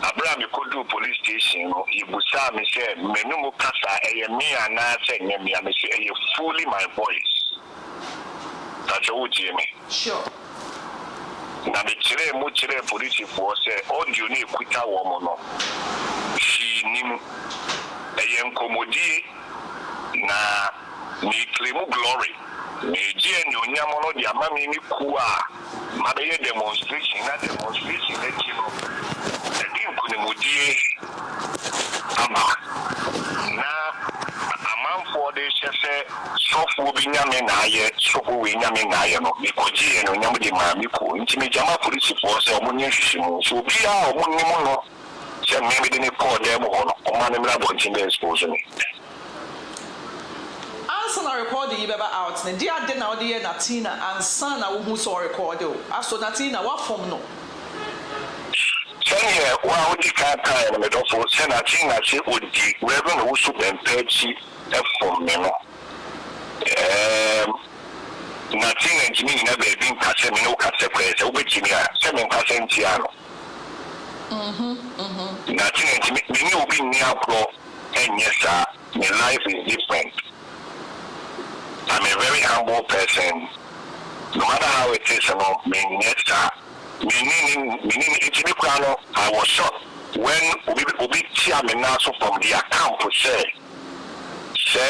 Abra me kodu police station no ibusa me say menu mu kasa eye me ana say nyame me say eye fully my voice. That's what you me. Sure. Na me kire mu kire police for say audio ni ekuta wo mo no. Shi nim eye nkomodi na ni claim glory. Meji and Yonyamo, the Amami Kua, Mabaya demonstration, not demonstration, let you know. The Dinkunimudi Ama. Now, a man for the Chef, Sofu Binyamin, Sofu Binyamin, because and Yamadi Mamiku, Intimijama police force, or Munition, so be our Munimono. Say maybe didn't call them on Manamla in the exposure. Answer recording you out. Na dia de na odi Natina ansa na wo hu so record o. Aso Natina what form no? Say wa odi ka time me do for say Natina say odi we be no Owusu Bempah chi e form me no. Natina jimi na be bi nka se me no ka se kwese wo be jimi a se me nka se ntia no. Natina jimi me ni obi ni akro enye sa my life is different. I'm a very humble person. No matter how it is, I was shocked when Obi Chairman also from the account to say,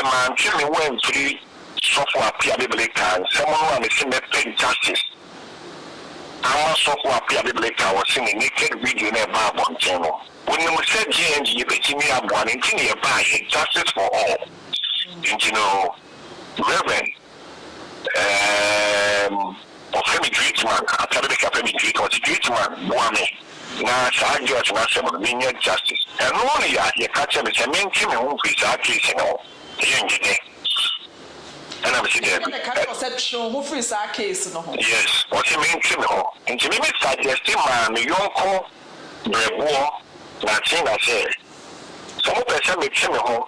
man, tell me when free software appear biblical, someone who has seen paid justice. Our software appear biblical was seen a naked video in a Bible channel. When you said GNG, you bet me up one in justice for all. And you know, Reverend, Femi Treatment, Academic Femi Treatment, Treatment, Moame. Now, I judge myself of being justice. And only I catch him as a main team who is our case, you know, the engineer. And I'm sitting there. Who frees our case, no? Yes, what's the main team? And to me, suggesting my young call, the war, Natina said. Some person makes him home.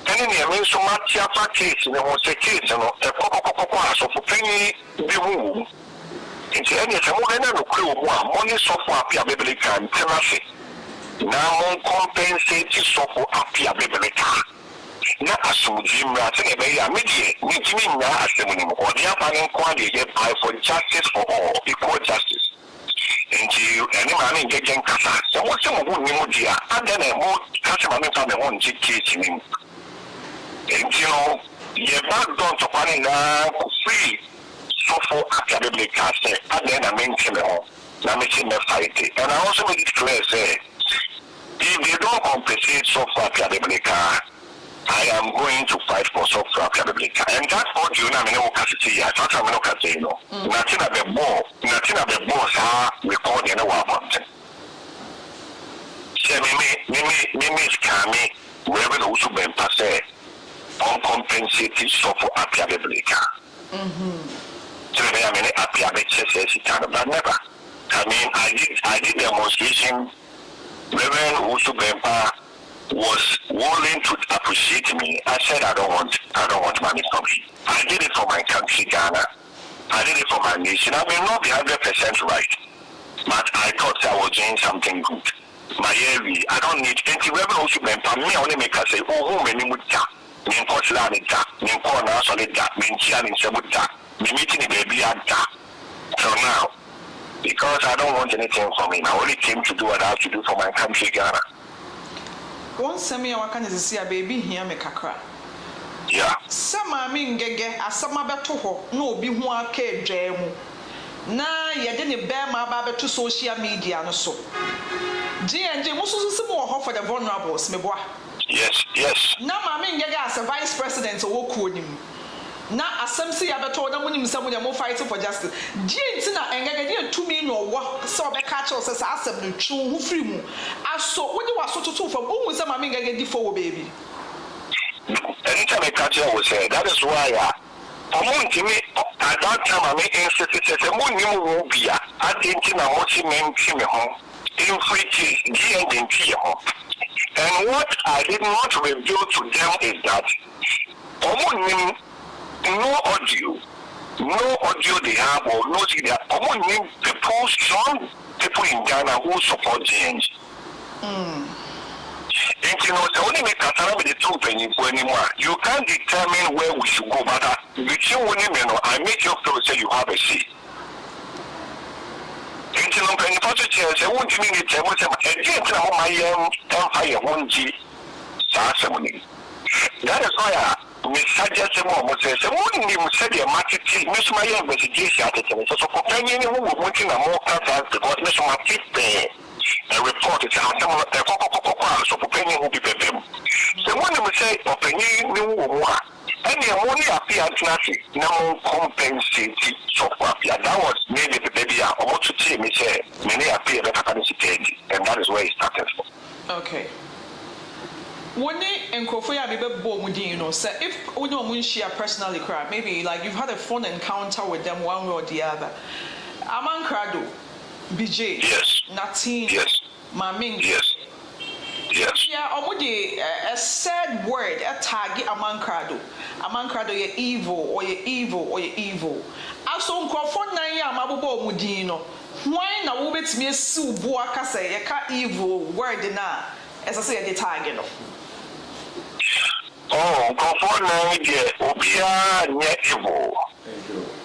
And in the so much of case, in the most case, and a cocoa for penny be woo. Into any no clue one, money software appear biblical and tenacity. Now, compensate software appear biblical. Not assume Jim Ratton, a very immediate, meeting now as the minimum, or the other inquiry get by for justice for all, equal justice. Into any man in getting Casa, so what's some of Mudia, and then a more customer on the one case. And you know, you're back down to one free software academic cast, and then I mention the fight. And I also make it clear, say, if they don't compensate software academic, I am going to fight for software academic. And that's what you know, I know, I thought I'm not going to say no. Natina the boss, recording a one. Say, me, Kami, wherever Owusu Bempah say, uncompensated software appear biblical. So I mean, appear but never. I mean, I did demonstration. Reverend Owusu Bempah was willing to appreciate me. I said, I don't want money from him. I did it for my country, Ghana. I did it for my nation. I may not be 100% right, but I thought I was doing something good. My area, I don't need any Reverend Owusu Bempah. Me only make us say, oh, many would tap. Me call now solid that, me chian in Sabuta, me meeting the baby at that. So now, because I don't want anything from him, I only came to do what I have to do for my country, Ghana. One semi hour can see a baby here, me kakra. Yeah. Some I mean, gege, as some abeto, no be one K jemu. Na ye didn't bear my baby to social media, no so. GNG, most of the more for the vulnerables, me boy. Yes. Na mami ngega as a vice president wo ku onim. Na asem si ya beto na munim sam dem fight for justice. GNT na ngega dey tumi no wo se obeka che se sa asem no twu hu free mu. Aso wo dey waso tutu fam wo se mami ngega di for wo baby. Anytime I catch you, say that is why me at that time I make institute say mo will be I think na mo si men me home in free GNG home. And what I did not reveal to them is that no audio they have or no see that people, strong people in Ghana who support GNG. And you know, the only make Katara with the truth anymore. You can't determine where we should go, but between women, I make you feel say you have a seat. And you know, when you first say, I won't mean it, I want to my empire won't be ceremony. That is why we suggest more say, wouldn't you say the market miss my investigation at the time? So, for any who would want to know more because Miss Market a report is how someone so for penny will be them. So when we say opinion new one, and the only appear classic now compensate so far. That was maybe the baby or what to see me say many appear that capacity, and that is where it started from. Okay. When Nkrofoya be born, you know, say if we don't share personally, maybe like you've had a phone encounter with them one way or the other. Among Krado. BJ. Yes. Natina. Yes. Maming. Yes. Yes. Yeah, omudi a sad word, a tag among crado. Among crado ye evil or ye evil or ye evil. Also Crawford na ya mabubo mudino. Why na wo betimi asiu bo aka say ye ka evil word na as I say the tag no. Oh, Crawford na ye obia nye evil.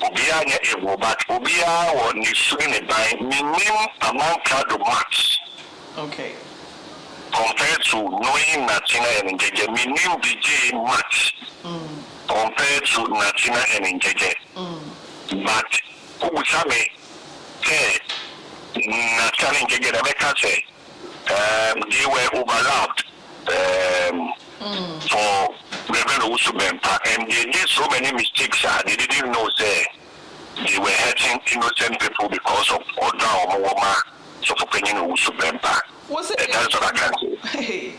Obia nye evil, but obia won ni swing by minim among crowd much. Okay. Compared to knowing Natina and Ng3g, minim DJ much. Compared to Natina and Ng3g. But Owusu say Natina and Ng3g, the maker say they were overlapped for Reverend Owusu Bempah, and they did so many mistakes. They didn't know say they were hurting innocent people because of Oda Omowoma, so for penny Owusu Bempah. That's what I can say.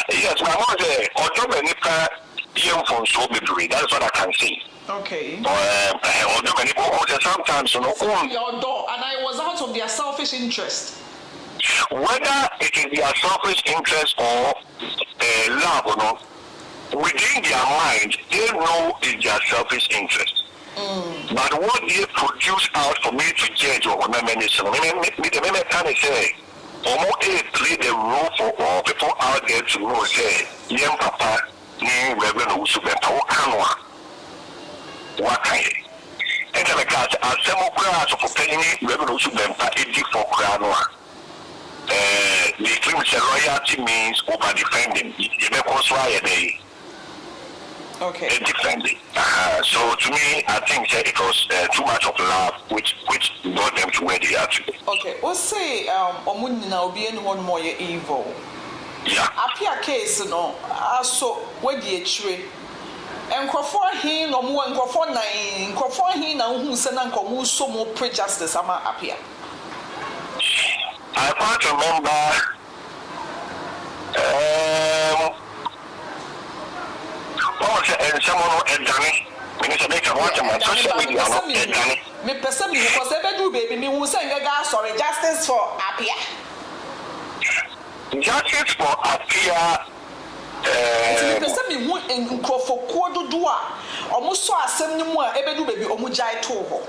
Yes, my mother say Oda Bempah young from so big. That's what I can say. Okay. Oda Bempah sometimes you know your door, and I was out of their selfish interest. Whether it is their selfish interest or love or not, within their mind, they know it's their selfish interest. But what they produce out for me to judge or whatever it is, me can say, almost play the role for all people out there to know, say, young papa, ni Reverend Owusu Bempah, what can you? And then because as some of us for paying Reverend Owusu Bempah, it is for Kranoa. The claim say royalty means over defending. You may also day. Okay. Defending. So to me, I think that it was too much of love, which brought them to where they are today. Okay. We'll say Omunina will be anyone more evil. Yeah. Appear case no. So where the tree. Nkrofoɔ hin no mo nkrofoɔ nan nkrofoɔ hin na hu se na nkomo so mo prejustice ama appear. I can't remember what was someone at Danny. Minister Baker, what am I social media? Me person because every do baby me who say sorry justice for appear. Justice for appear. Me person me who nkrofoɔ ko dodo a omo so asem ni mu a ebe do baby omo jai to ho.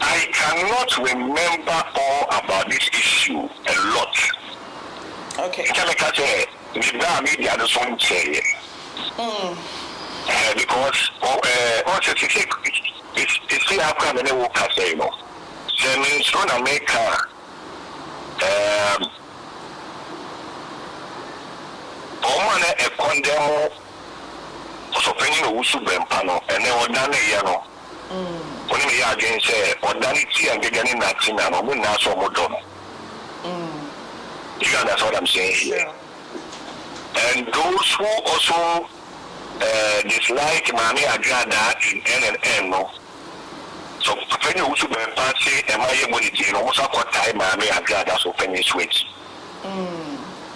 I cannot remember all about this issue a lot. Okay. Because also it's still happening in the work as you know. So means gonna make a condemn so penny Owusu Bempah and then what done here no. When we are against Odanity and getting Natina, no one knows what we're done. understand what I'm saying here? And those who also dislike Mami Agradaa in N, no. So, when you also Bempah say, am I able to almost what time Mami Agradaa so penny switch?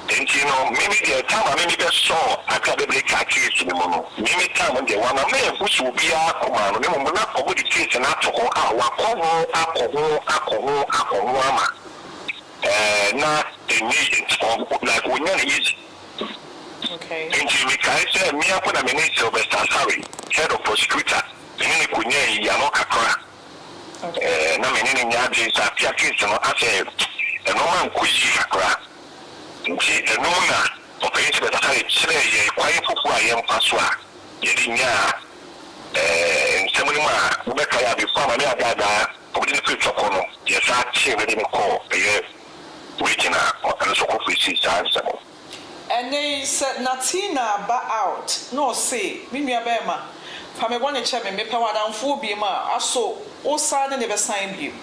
And maybe the time I maybe saw a couple of case to the mono. Maybe time when the one of them which will be our command, no one not over the case and alcohol, not the need like when you're easy. Okay. And we can say, me up on a minister of Sorry, head of prosecutor, and then Kunya Yamokakra. Nominating Yadis are Piakis and I say, a Norman Kuji. The Nona of the say, quiet for I am Paswa, Yedinya, and Seminima, Rebecca before my dada, within the future corner, yes, I say within a call, waiting and so which is answerable. And they said Natina back out. No say, Mimi Bema. From a one check me power down 4 BMA. I saw all sudden never signed you.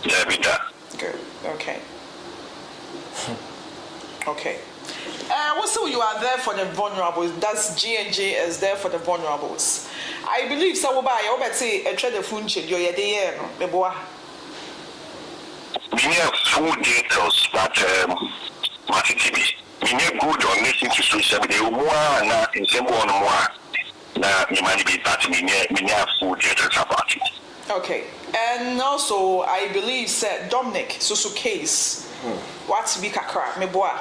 Yeah, be that. Good. Okay. Okay. Also, you are there for the vulnerable. That's GNG is there for the vulnerables. I believe so. I would say a trade of function. You're there, me boy. We have full details, but TV. We need good on listening to social media. More in some one more. Now, you might be that we have full details about it. Okay. And also, I believe said Dominic Susu case. What's big a me boy?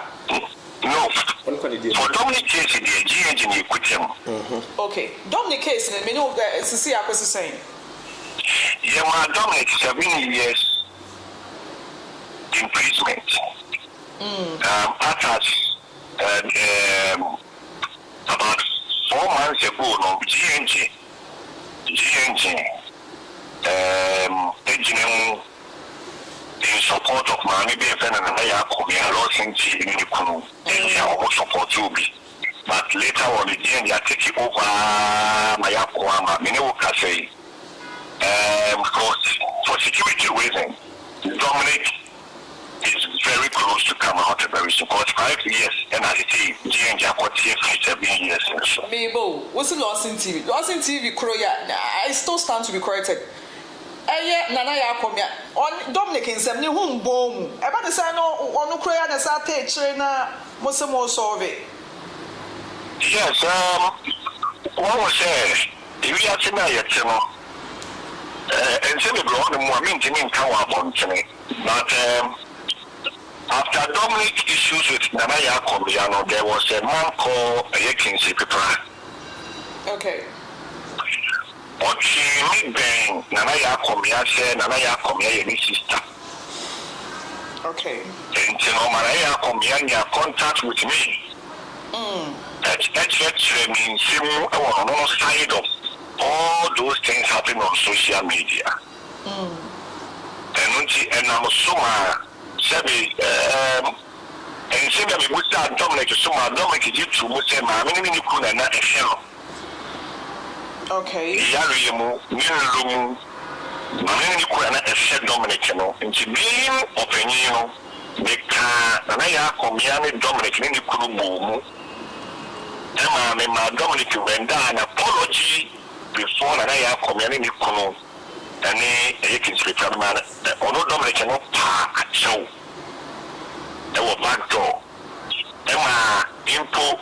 No. For Dominic case, the GNG quit him. Okay. Dominic case, and me know that it's a see I was saying. Yeah, my Dominic 7 years imprisonment. About 4 months ago, no GNG, in support of Mami Bempah and Naya Komi, lost Ng3g33 and almost support you be. But later on, the GNG are taking over Maya Kwama. Minewuka say, for security reasons, Dominic is very close to come out very soon. Because 5 years and as it is, GNG are 7 years. Mabel, what's the loss in TV? Loss in TV, Kroya. I still stand to be corrected. Nana Yakomia on Dominic in some new home bomb. About the sign on Kroya and Sate China, Musimo Solve. Yes, what was said? If you have to know yet, and semi blood and more maintaining power me. But after Dominic issues with Nana Yakomiano, there was a man called Ng3g33 people. Okay. But she made Ben Nana Yakomia, any sister. Okay. And Nana Yakomia contact with me. That means on the side of all those things happen on social media. And I'm Suma Sabi and Sabi would start Dominic Suma, Dominic is to Musema, many could and not a shell. Okay. Yarimu, Nilumu, many could not a shed Dominic, and she being opinion, the car, Naya Komiani Dominic, many could move. Emma, my Dominic went down an apology before Naya Komiani Kuno. And a Ng3g33 man, or Dominic cannot park at show. There were back door. Emma, Impo,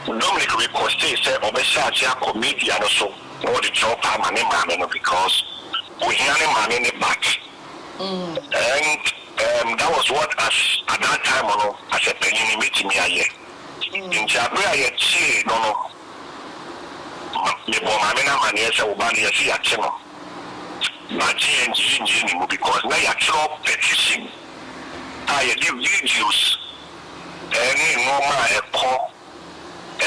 Dominic requested, said, Obesha, media, also, or the job, man, because we had a man in the back. And that was what, at that time, I said, Penny meeting me. In Jabria, no. The Bomamina Manias or Bania Siachino. But GNG because now you're actual petition. I give videos. Any normal call a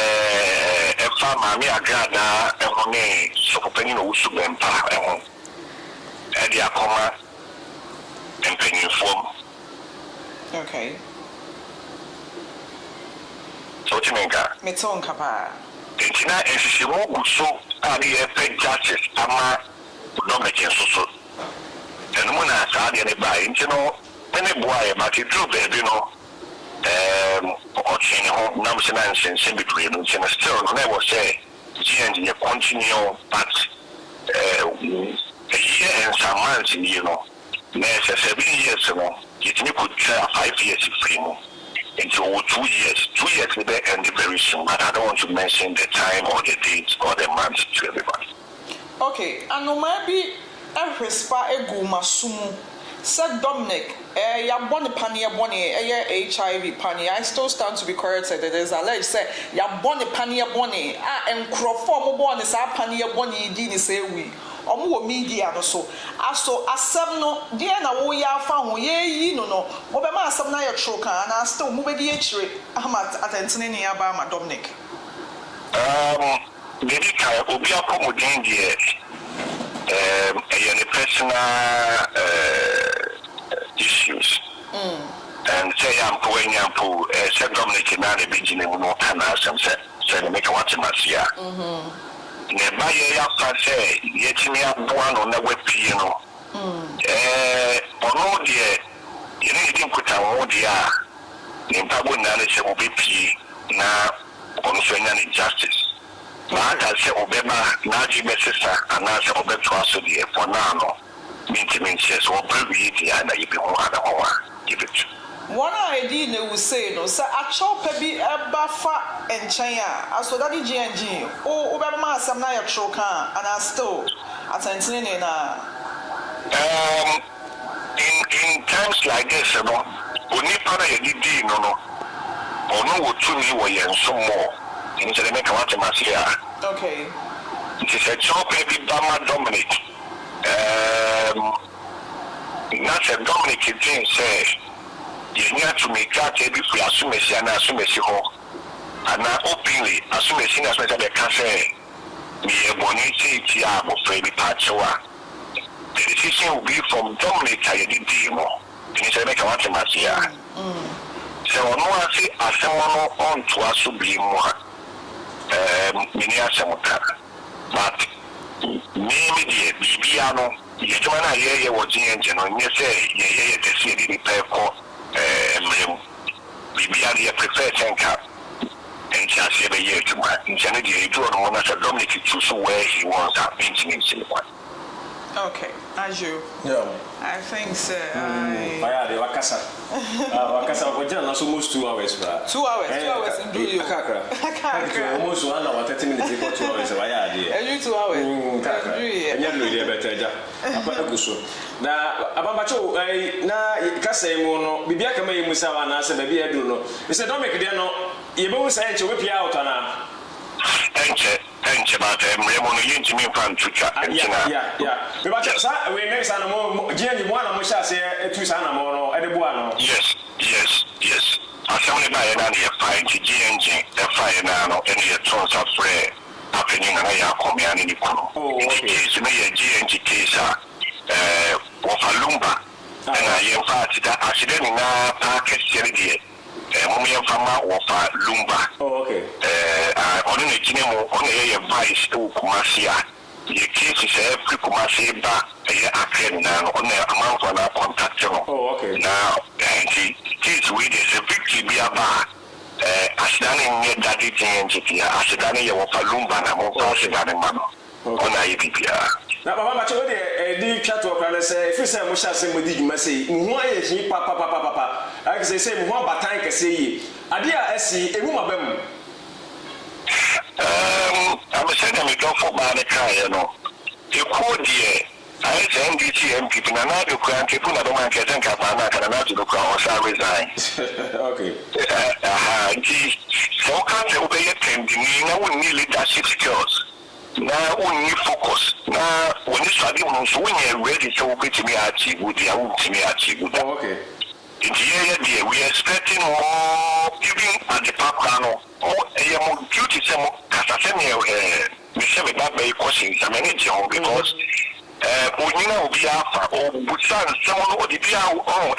farmer, Agradaa, and Monet, so opening Owusu Bempah, and the Akoma and penny form. Okay. So, Timenga. Meton Kapa. Natina and she won't so are the justice Ama Dominic and so. And when I started by, many boy, but it drew baby, or chain home, numbers and sympathy, and still never say GNG continue, but a year and some months in next 7 years, you could try 5 years free into 2 years. 2 years will end very soon, but I don't want to mention the time or the date or the month to everybody. Okay, and no maybe every spa eguma sumu. Said Dominic, ya bonny panny, HIV panny. I still stand to be corrected. It is alleged say ya bonny panny, and crofo bonny sa panny bonny dini say we. Omo media no so. Aso asem no dia na wo ya fa ho ye yi no no. Wo be ma asem na ye tro kan na still mo be di echire. Ahmad atentene ne ya ba ma Dominic. Maybe kai obi akomodin die any personal issues. And say I'm going to said Dominic in the beginning no can some said make a watch masia. Never ya say yet me up one on the web piano. Ono die you need put a dia in Pabu Nanish will be P na on justice. I say Obema, Naji Messisa, and I say Obet to us for now. Means yes, or probably and I be one give it. One idea will say no, sir. A chop be a buffer and China, as for Daddy GNG, oh, Obama, some night trocan, and I still attending in times like this, we need para no, or no, what to me were some more. Into the make a watch masia. Okay. It is a job every Bama Dominic. Not a Dominic thing say you need to make that every free assume and assume and now openly assume as much as they can say me a bonity tiabo for the patchoa. The decision will be from Dominic I did demo. It is a make a watch masia. So no one say as someone on to us to be more. But maybe the Bibiano, Yamana, ye was GNG, and you say, ye, the city repair for Bibiani prefer tanker and just every year to my insanity. You don't want us to Dominic to choose where he wants our painting in Singapore. Okay, as you. Yeah. I think so. They were Wakasa. Wakasa for Jan, almost 2 hours. 2 hours, 2 hours in do you? Almost 1 hour, 30 minutes before 2 hours. And you 2 hours. And you're really better. Now, Abacho, na Casamono, Bibiaka Musawa, and I said, maybe I do know. Mr. Dominic, you both say to whip you out on a. Thank you, but I'm to me from Twitter. Yeah. But we next animal, Jenny, one of Musha say, two Sanamo, and the Buano. Yes. I by an idea fine to GNG, the fire now, and your tons of prayer, happening and I are coming in the Kuno. Oh, okay. Me a GNG case, of a lumba, and I am fast accident in a package series. Mumian Fama of Lumba. Oh, okay. On the Kinemo, on the advice to Kumasia. The case is every Kumasi back a can now on the amount of our contact. Oh, okay. Now, the case with is a victory be a bar. Asdaning near Daddy GNG, Asdani of Lumba, and I'm also Mano. On IPPR. Now, Mama, the chat of Rana say, if you say Musha with you must say, why is he papa? I can say, more but time can say, Adia SC, a woman. I'm a sentiment for Banaka, you know. You called the I say Ng3g33 people, and I do grant people that don't mind getting Kapana, and I do the cross, I resign. Okay. So can't obey a pending, no one need leadership skills. Now only focus. Now when you study when you're ready to be to me achieve with the own to me achieve. Okay. In the area we are expecting more giving at the background or a more duty some Casasemi we say that by questions I manage because we know be after or would someone or the PR oh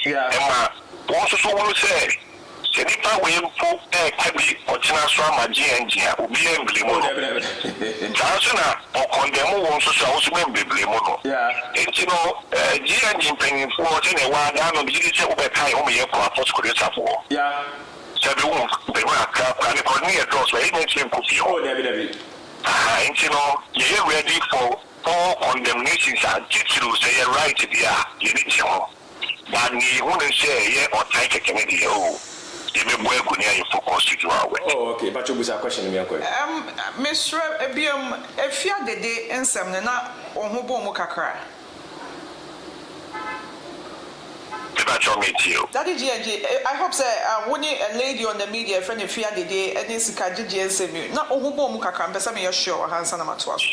yeah. And also so want to say Senipa we mpo kabi ochina so ama GNG a obi emble mo. Tansuna o condemn won so so memble mo no. Yeah. Enti no GNG penifo o se ne wa da no bi se wo be kai o me ye ko apos ko de safo. Yeah. Sabi won be wa ka ni ko ni e dos we ni chen ko fi. Oh, Debbie. Enti no ye ready for all condemnations and titulu say right there you need to. But ni wouldn't say yeah or take a Kennedy Oh, okay. But you was a question me uncle. Mr. Ebium, if you the day and some na on who boom kakra. Daddy GNG, I hope say when a lady on the media friend if you the day and this kaji and semi not on who boom kakra, but some of your show hands and amatwas.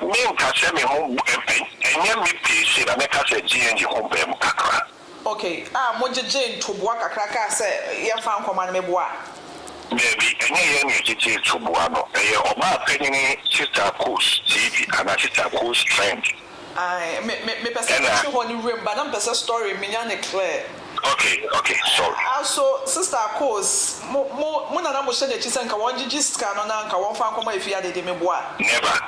Me catch me home and you me PC, I make us a GNG home kakra. Okay, Moja Jane to Boaka Kraka say, you found command me bois. Maybe any energy to Buano, a Oba Penny sister course, TV, and a sister course trend. I may pass one room, but I'm a story, Mignane Claire. Okay, sorry. Also, sister course, Mona was said that you sank a 1 G scan on Anka, one found command if you had a demibois. Never.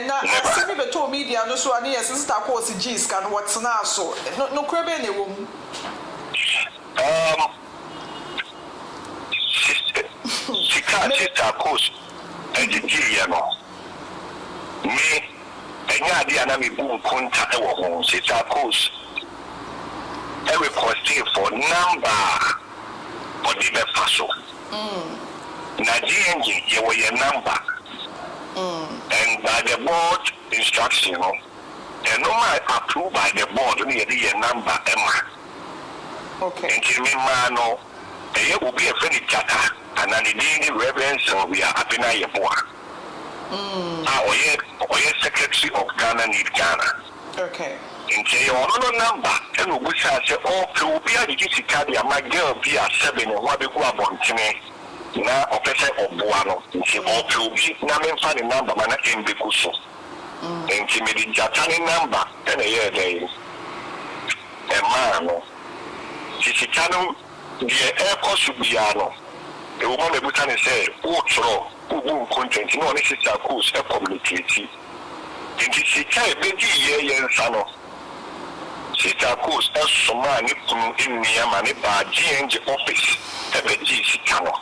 Now, I see me told media, no so near sister course G scan what's now so. No crab any woman. Sister course, and the Giliano. Me, and Yadiana me boom contact our sister course. Every posting for number or the Bempah. Now, GNG, you were your number. And by the board instruction, and no matter approved by the board, only a number Emma. Okay. And Jimmy Mano, there will be a very chata, and an immediate reverence, so we are happy now. Our secretary of Ghana need Ghana. Okay. In your number, and we shall say, oh, to be a Gisicadia, my girl, be a 7 and what we go about today. Na opese obuano nti opubi na memfa ne number mana embekuso nti me di jata ne number ene ye dey e ma no sisitano die ekosu bia no e wo ma me buta ne say wo tro wo content no ne sister course e communicate nti sika e be di ye nsa no sister course e soma ne kunu enia ma ne ba GNG office e be di sika no.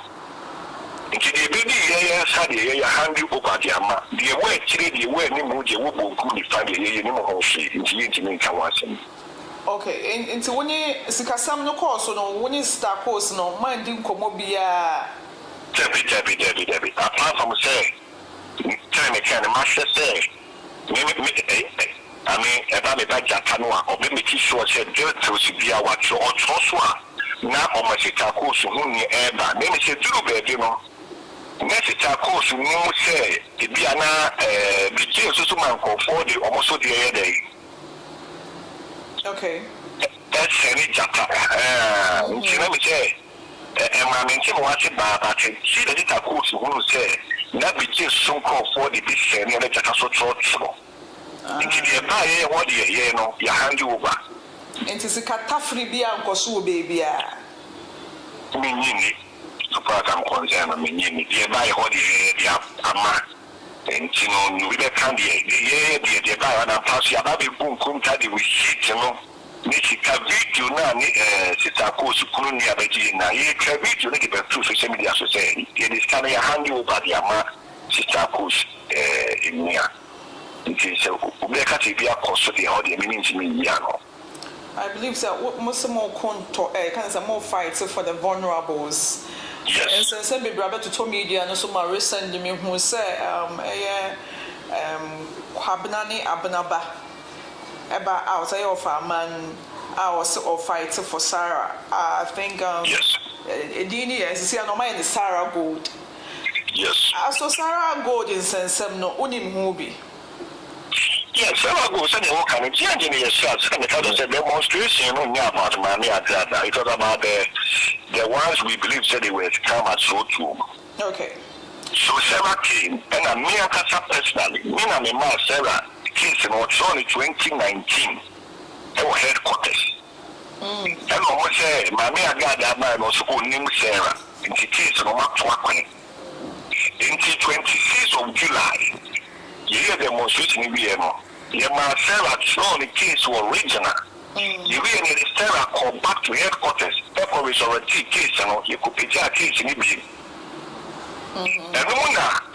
Nti the baby here Saturday you hand over the ama the way chire the way ni mu je wo bonku ni fa the ye ni mo ho hwe nti me nka wasem. Okay, nti woni sikasam no course no woni star course no man di nkomo bia. Debbie. Apart from say time can master say me I mean eba me ba jata no a obi me ti sure say do to bia wa so so na o ma sita course hu ni eba me me se duru be no. Next course we say it be an the so man for the almost the day. Okay. That's any chapter. Let me say, and my mention watch it but see the little course who say that be so called for the big and the chapter so short. If you buy what you know, you hand you over. And it's a catafri be uncle so baby. So far I'm concerned, they buy all the ama. And you know, we can't the buy and pass your baby boom, come taddy with shit, you know. Nishika video now, sister course, Kunia Begina, ye video, the two social media society. It is kind of a hand over the ama, sister course in near. It is we can't be a cost of the audience, meaning to me, Yano. I believe that most more kind of more fights for the vulnerables. Yes. And since I be brother to media and also my recent me who say Habnani Abnaba about outside of a man I was or fight for Sarah. I think yes. Dini as see no mind Sarah Gold. Yes. So Sarah Gold in sense no unim movie. Yes, I go send you can change your shots and because of the demonstration about money at that. It was about the ones we believe said they were come at so true. Okay. So Sarah came and a mere personally, me and my Sarah case in only 2019 our headquarters. And almost say, Mammy Agradaa by was name Sarah, in the case of Matwakwan. In the 26th of July, you hear demonstration in BMO. Yama Sarah saw the case was original. You really need Sarah come back to headquarters. Therefore, it's already case, and you could pick a case in the and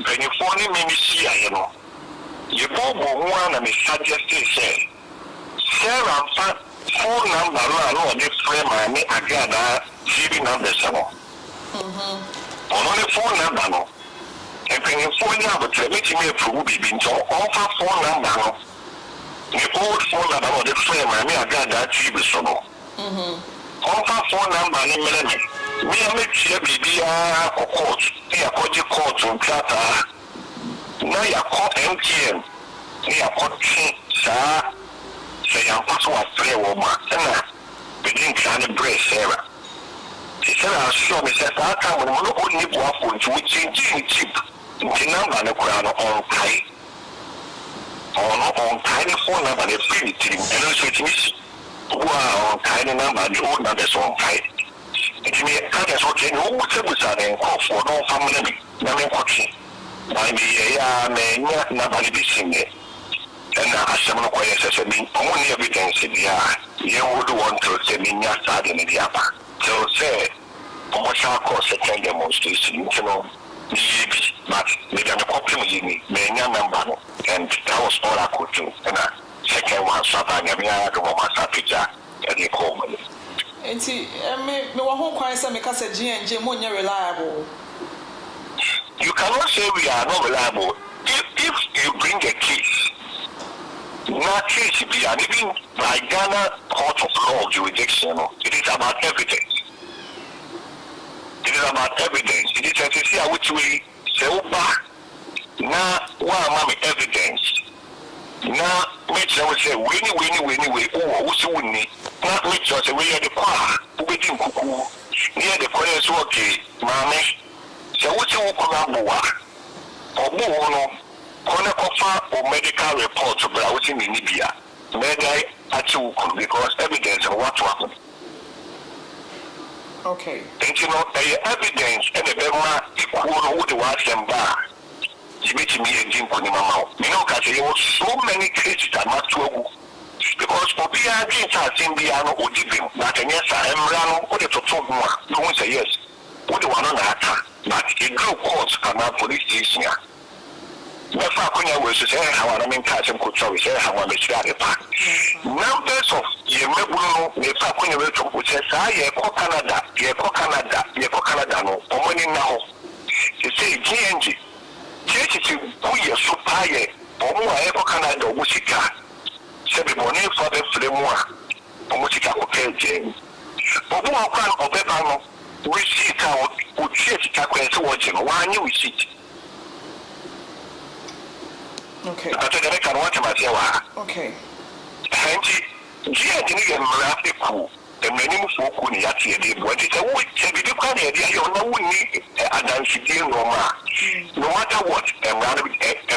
when you phone me, see, you know, you both one and me suggested say, Sarah, phone number, no, this frame, I mean, Agradaa TV number, only phone number, no. And when you phone number, to make me a proof, be so offer phone number, no. The old phone number, no, the frame, I mean, Agradaa TV, so no. Offer phone number, no, me a make sure BBA or court, they are calling court on Tata. Now you are called MTN, they are called King, sir. Say, I'm also a free woman, and begin trying to brace Sarah. She said, I'll show me, says, I come when we only walk on to which is cheap. The number on the ground on tight. On tiny phone number, the free team, and also it is wow, tiny number, the old numbers on tight. It may cut us okay, no whatever and call for no family, nothing watching. I mean, nobody be singing. And I some of the mean only evidence in the eye. You would want to say me not starting in the upper. So say, Promotional course attend demonstration, you know, but they got a copy of me, number, and that was all I could do. And second one, so I never had a woman's picture, and they call me. And see, me won't quite say because GNG more reliable. You cannot say we are not reliable. If you bring a case, not case be an even by Ghana Court of Law jurisdiction, it is about evidence. It is about evidence. It is to see which way say back. Now, what am evidence? Now, make sure say winnie, oh, who's winnie? Not make sure say we are the car, waiting cuckoo, near the corners, okay, mammy. So, what's your collaborator? Or more, corner offer or medical reports about in Libya. Maybe at you because evidence of what happened. Okay. And you know, evidence and the Bempah who the was them bar. You meet me and Jim Kunimama. You know, because there were so many cases that not true. Because for PR against us in Biano or Dibim, but yes, I am Rano or the Total one. You won't say yes. What the one on that? But a group courts and our police station. Never was to say how I mean, Cousin could say how I miss that part. Numbers of Yemebuno, the Fakunya which says, I Canada, no, or money now. They say GNG. Church is a super, or more ever Canada, Musika. Sebi bone for the framework. Musika, okay, Jane. But who are of Bempah, we see how would church to watching one you see. Okay. I can watch myself. Okay. And GNG and cool. The many folk who need to what is a week. Can be the idea you know we need a density no matter what, and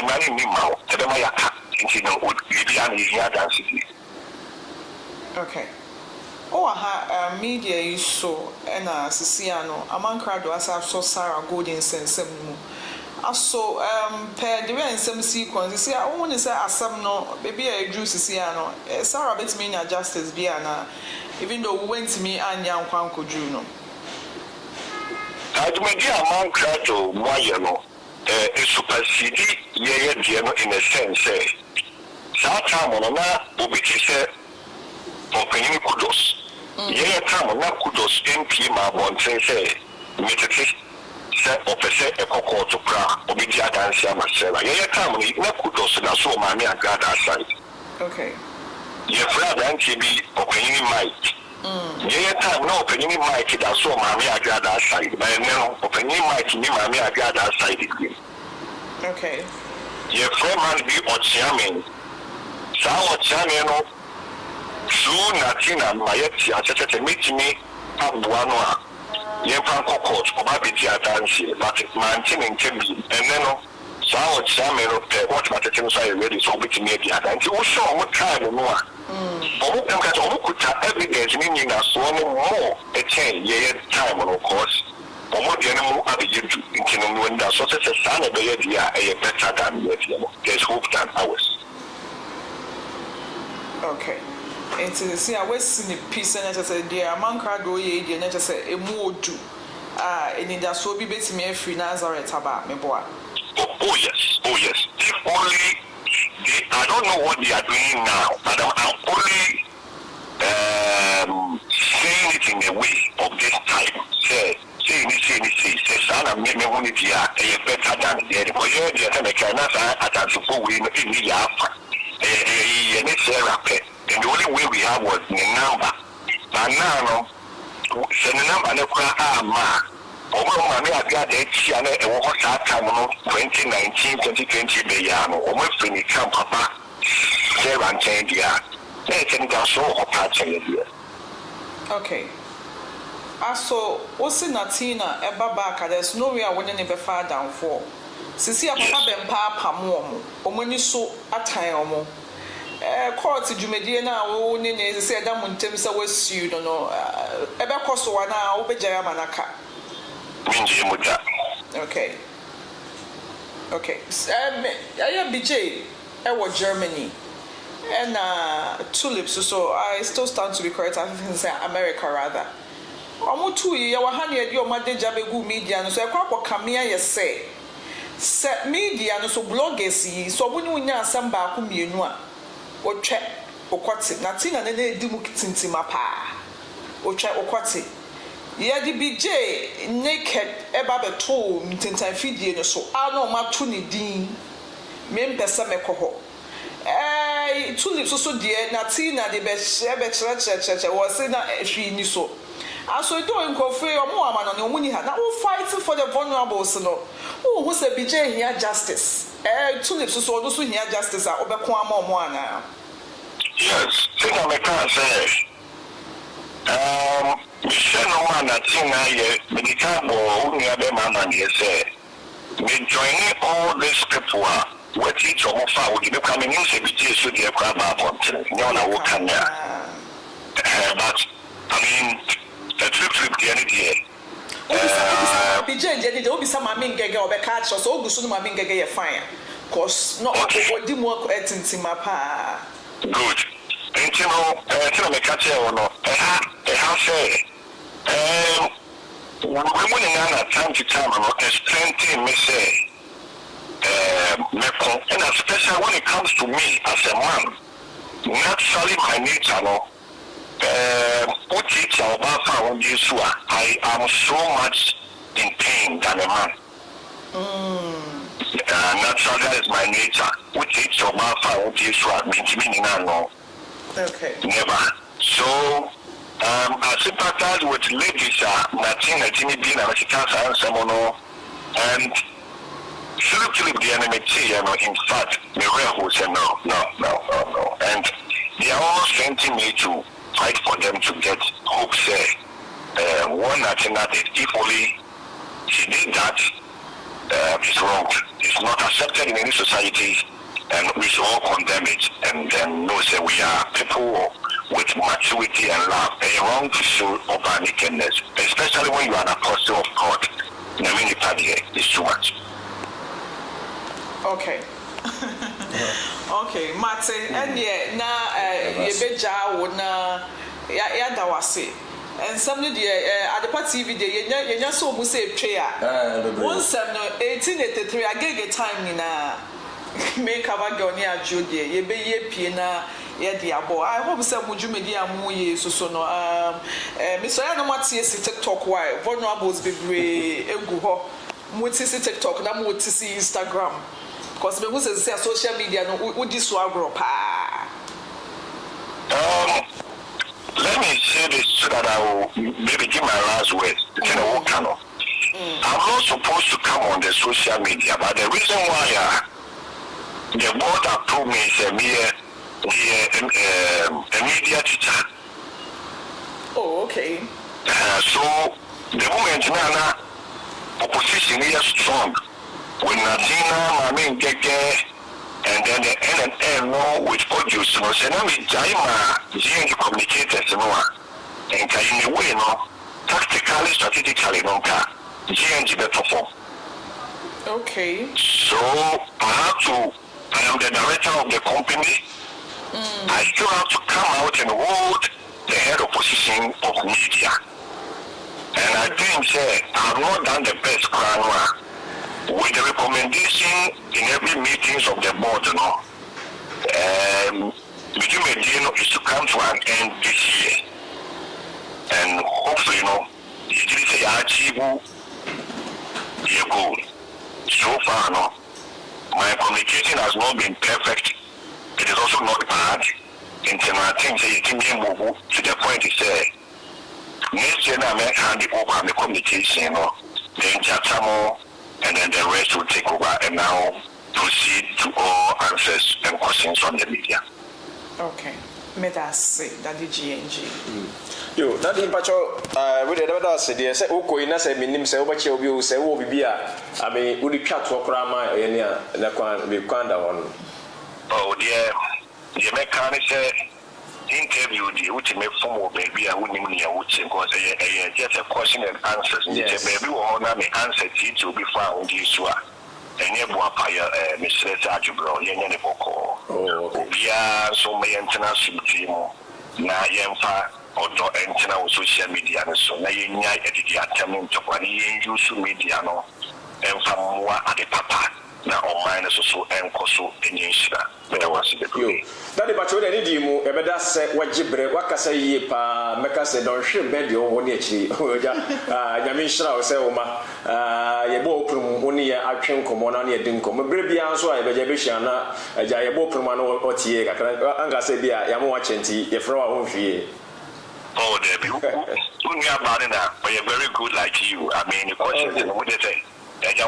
running me mouth to the Mayaka. Would be an density. Okay. Oh, media is so, and Siciano, among crowd was so Sarah Golden sense. Also, per the way in some sequence, you see, I want to say, as some no, baby, I drew Siciano, Sarah bets me in justice, Biana, even though we went to me and young Quanco Juno. I do my dear among crowd, Moyano, a supersede, yea, in a sense, Satamona, Ubiti opening kudos. Yea, come on, kudos, MP, my one say, Metatis, opposite a cocoa to Pra, Obidia Dancer, Marcella. Yea, come, no kudos, and I saw my Agradaa side. Okay. Ye Fred and TB opening mic. Yea, time, no opening mic, I saw my Agradaa side. By now, opening mic, me, my Agradaa side. Okay. Ye Fred man be on Chairman. Sao Channel. True Natina, my ex, meet me up Buanoa. Yempan court, or Babitia dancing, but maintaining Timby, and then so I would say, what my teams are ready so we can make it. And you saw what kind of more. Omo come catch omo kuta evidence meaning that so no more a change time of course. Omo de no abejedu into no wonder so say say na be dia better than yet. There's hope than ours. Okay. And to see, I was seeing a piece and I just said, dear, man, crowd, oh, yeah, and I just said, a more do. And in that so be bet me a free Nazareth about me, boy. Oh, yes. If only I don't know what they are doing now, but I'm only saying it in a way of this type. Say, Sana, me only a better than the other. But you're the other cannot at the we in the alpha. And the only way we have was the number. But now, the number no ma. Over my got the Chiana and what time 2019, 2020 the year. Almost when it come papa. 17 years. Let's take down so of Okay. So, what's in Natina, a babaka, there's no way I wouldn't ever far down for. Sisi papa Bempah pamomo. Omoni so atayamo. Court Jumedie na wo ne say da muntem se wasu no ebe koso wa na obejaya manaka. Okay. I BJ e wo Germany. And tulips so I still stand to be correct. I think say America rather. Omo tu ye wa hane ade o madeja begu media no so e kwa kamea ye say se media no so bloggers yi so obunyu nya asem ba ko mienu a otwe okwate Natina na edi mu tintima pa otwe okwate ye di BJ naked eba beto mtintan fidie no so ano ma to ne din mempesa mekoho tulips so die Natina de be che was say na ehwi ni so aso do nkofe omo amano ne omuni ha na wo fight for the vulnerables no who say BJ here justice tulips so do so here justice a obeko ama omo ana. Yes, think I can say no one Natina ye medical or near the man say me joining all these people what each of us would be coming in say BJ so the crab about no na wo kan but I mean the trip the end here BJ je dey obi sama mingege obeka cho so ogusu no ma mingege ye fine cause no odi mu etintima pa. Good. And you know, me catch you no. Say, we want time to time no explain me say, and especially when it comes to me as a man, naturally my nature no. I am so much in pain than a man. Naturally, that is my nature. Which is your no. Okay. Never. So, I sympathize with ladies, Natina, Jimmy Bean, and Semono, and Philip the enemy, in fact, the real who said no. And they are all sending me to fight for them to get hope, say, one Natina did. If only she did that, it's wrong. It's not accepted in any society, and we should all condemn it. And then know say we are people with maturity and love. It's wrong to show over nakedness, especially when you are an apostle of God. It's too much. Okay. Okay, Mate, and yeah, na yebeja wona ya dawase. And somebody at the TV day, you so much say prayer. One 1883, I gave a time in make a girl near Judy, ye be ye pina, ye dear boy. I hope some would you media moye so no. Mr. Anamati TikTok, why vulnerables be brave, Eguho, Mutis TikTok, and I'm going to see Instagram. Because me who say social media no would this agro pa. Let me say this so that I will maybe give my last words. I'm not supposed to come on the social media, but the reason why the board approved me is a media teacher. Oh, okay. So the moment now opposition is strong. When Natina, Ng3g33, And then the NNN no with audio so now we Jaima GNG communicators no and in a way no tactically strategically no GNG better perform. Okay. So I am the director of the company. I still have to come out and hold the head of position of media. And I think I have not done the best crown with the recommendation in every meetings of the board, Media Medino is to come to an end this year. And hopefully, it is a achieve your goal. So far, my communication has not been perfect. It is also not bad. Until I think it can move to the point to say, next year I may hand it over the communication, then chapter more, and then the rest will take over and now proceed to all answers and questions from the media. Okay. May that say Daddy GNG. Yo, Daddy Pacho, we did not say this. Oko ina say minim say obache obi o say wo bibia. I mean, we twa to krama enia na kwan be kwanda won. Oh dear, the mechanic said interview the ultimate form of baby I wouldn't even because just a question and answers. Yes. The baby will honor me answer to be found this one. And you will pay Mr. Ajubro, Yan Boko. Oh, yeah, so may international team. Now, Yamfa or international social media, so now you need to attend to what you use media, and from what at the papa. Now, mine is also and Koso and Yishra. But I was the you. Daddy Pacho, any demo, a better say what Jibre, what can say, Pa, make us a don't ship bed your own actually. Yamishra, say, Oma, Yabo from only a train come on your dinko. My baby answer, I bet Yabishana, a Jayabo from one or Tia, Anga Sabia, Yamo Chenti, a fro own fee. Oh, there be about it, but you're very good like you. I mean, the question, what they say. I've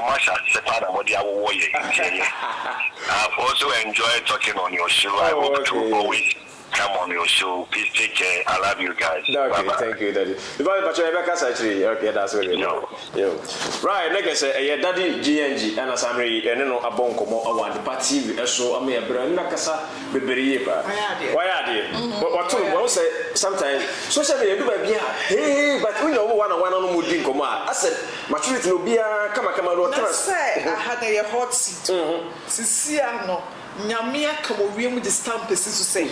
also enjoyed talking on your show. I hope to always come on your show. Please take care. I love you guys. Okay, bye-bye. Thank you, Daddy. Okay, that's really right. Like I said, Daddy GNG and Asami, and then a bonko more the party. So I may have been Nakasa, Beberi. Why are they? What to say sometimes social media do hey, but we know one on Mudin Koma. I said, maturity will be a come. Say I had a hot seat. Siciano. Nyamia come with the stamp is to say.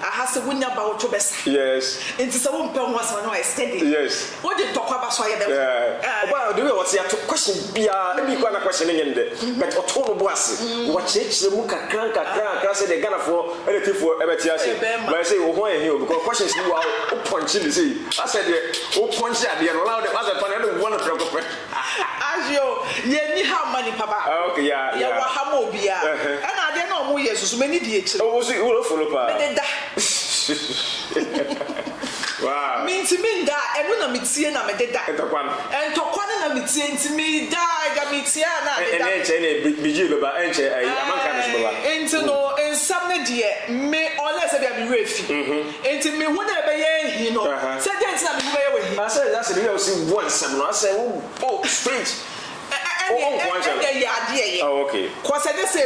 I has a winner about to best. Yes. It is a woman was when I steady. Yes. What did talk about so well, do you want to question be a questioning in the but Otono was what church the Muka Cranka Crank the Ghana for anything for Ebetiasi. But I say, why you because questions you are punching the sea. I said, oh, punch at the allowed the other one one of the as you, ye how money, Papa. Okay, yeah, Hamobia. And I don't know more years, so many days. Oh, was it all full of wow. Means me that and when I'm meeting I'm a dead and to one and I'm meeting to me die Gamitiana and then BG about into no and some dear may or less be refi into me whenever you know said I said that's a real see once I said oh strange. Oh, okay. Cause I just say,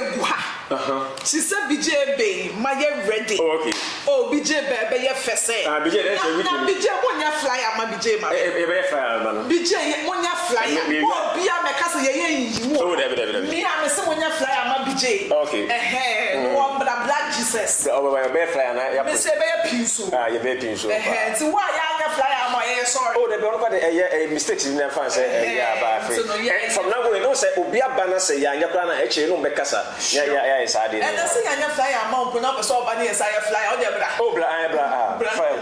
she said, BJ Bay, my ready. Oh, okay. Oh, BJ Bay, BJ, when you fly, I'm a BJ, BJ, when you fly, be a Macassa, oh, definitely. Me, I'm a someone you fly, I'm a BJ. Okay. One but a black Jesus. Oh, my bear fly, and I say, bear pencil. You're very pencil. So why I fly, I'm a sorry. Oh, the mistakes in their fans, from now. No say obia bana say ya nya plan na eche no bekasa ya is ade and I say anya fly amount put up so bani say fly all the bra oh bra fly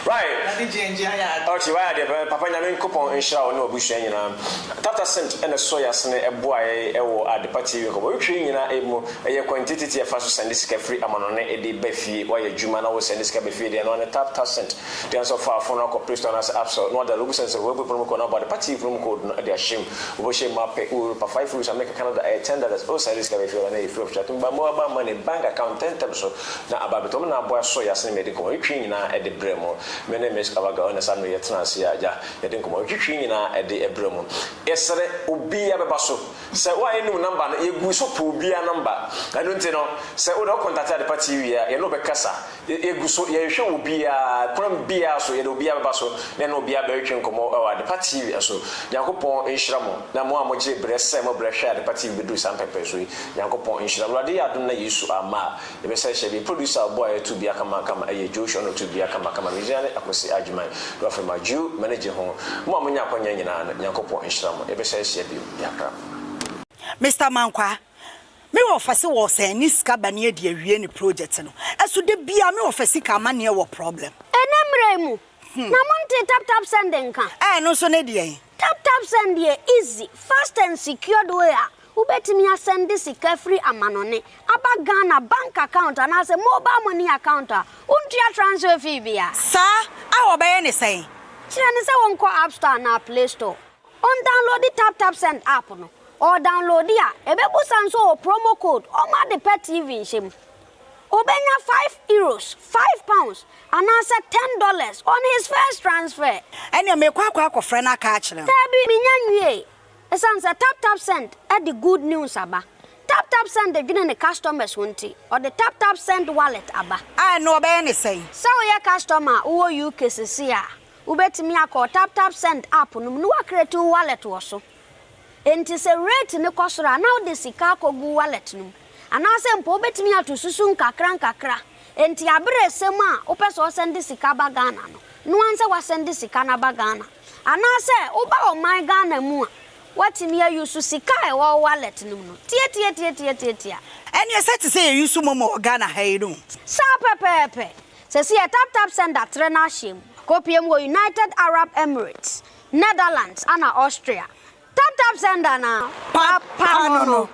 right Daddy GNG ya okay why ade papa nya men coupon insha o na obuhua nyina tata cent and soya sene eboa ewo ade party ko we twi nyina emu eye quantity e fa so send sika free amano ne e de ba fie why adwuma na wo send sika ba fie de no tata cent the answer for phone ko please turn us app so no the logo sense we promo code about the party promo code no de ashim wo share for 5 rules America Canada $10 all service can be feel na if you chat but more about money bank account 10 so na ababetom na boy so yasne medical we twin na e de bremo my name is sika baga on sa no yetena ase aja yede nkomo twitwi nyina ede ebremu esere obi abeba so se wa enu number no egu so po obi a number anu nti no se o do contact the party wi ya ye no be kasa egu so ye hwe obi a kram bia so ye obi abeba so na no obi abetwe nkomo wa the party wi so yakopon enhiramo na mo amogye brese mo brehwe the party wi do sam pepe so yakopon enhiramo rade adom na yesu ama ye be say she be producer boy to be akama aye Joshua no to be akama mizane akosi adwuma do afema ju manager ho mo amonya akonya nyina na yakopon enhiramo ye be say she be yakra Mr. Mankwa, me office was a niska bani de awie ni project no. Eso de bia me office ka ma ne wo problem. Enemremu. Na monte tap sending kan. No so ne de. Tap send here easy, fast and secured way. Ubetimi send this free amanone. Aba Ghana bank account and as a mobile money account. Untia transfer fee bia. Sir, I obey ni say. Chirani say won ko App Store na Play Store. On download the tap send app no. Or download ya ebebu sanso promo code o ma de pet TV shim obenya €5 £5 and answer $10 on his first transfer ene me kwa akofre na ka akire tabi minyanwie esanse tap send at the good news aba tap send the gene customers wonti or the tap send wallet aba no obey ni say so your customer wo UK sisi a ubetimi akọ tap send app no no create wallet wo so enti se rate ne kosora now the sika kogu wallet num anase mpo betimi atosusu nkakra enti abere sema opeso send sika ba Ghana no anse wa send sika na ba Ghana anase oba o my Ghana mu a watimi ayusu sika e wo wallet num no tie eni se say yusu momo Ghana hayiru sa pepepe se si tap send atre na him kopiem wo United Arab Emirates Netherlands and Austria tap send na papa no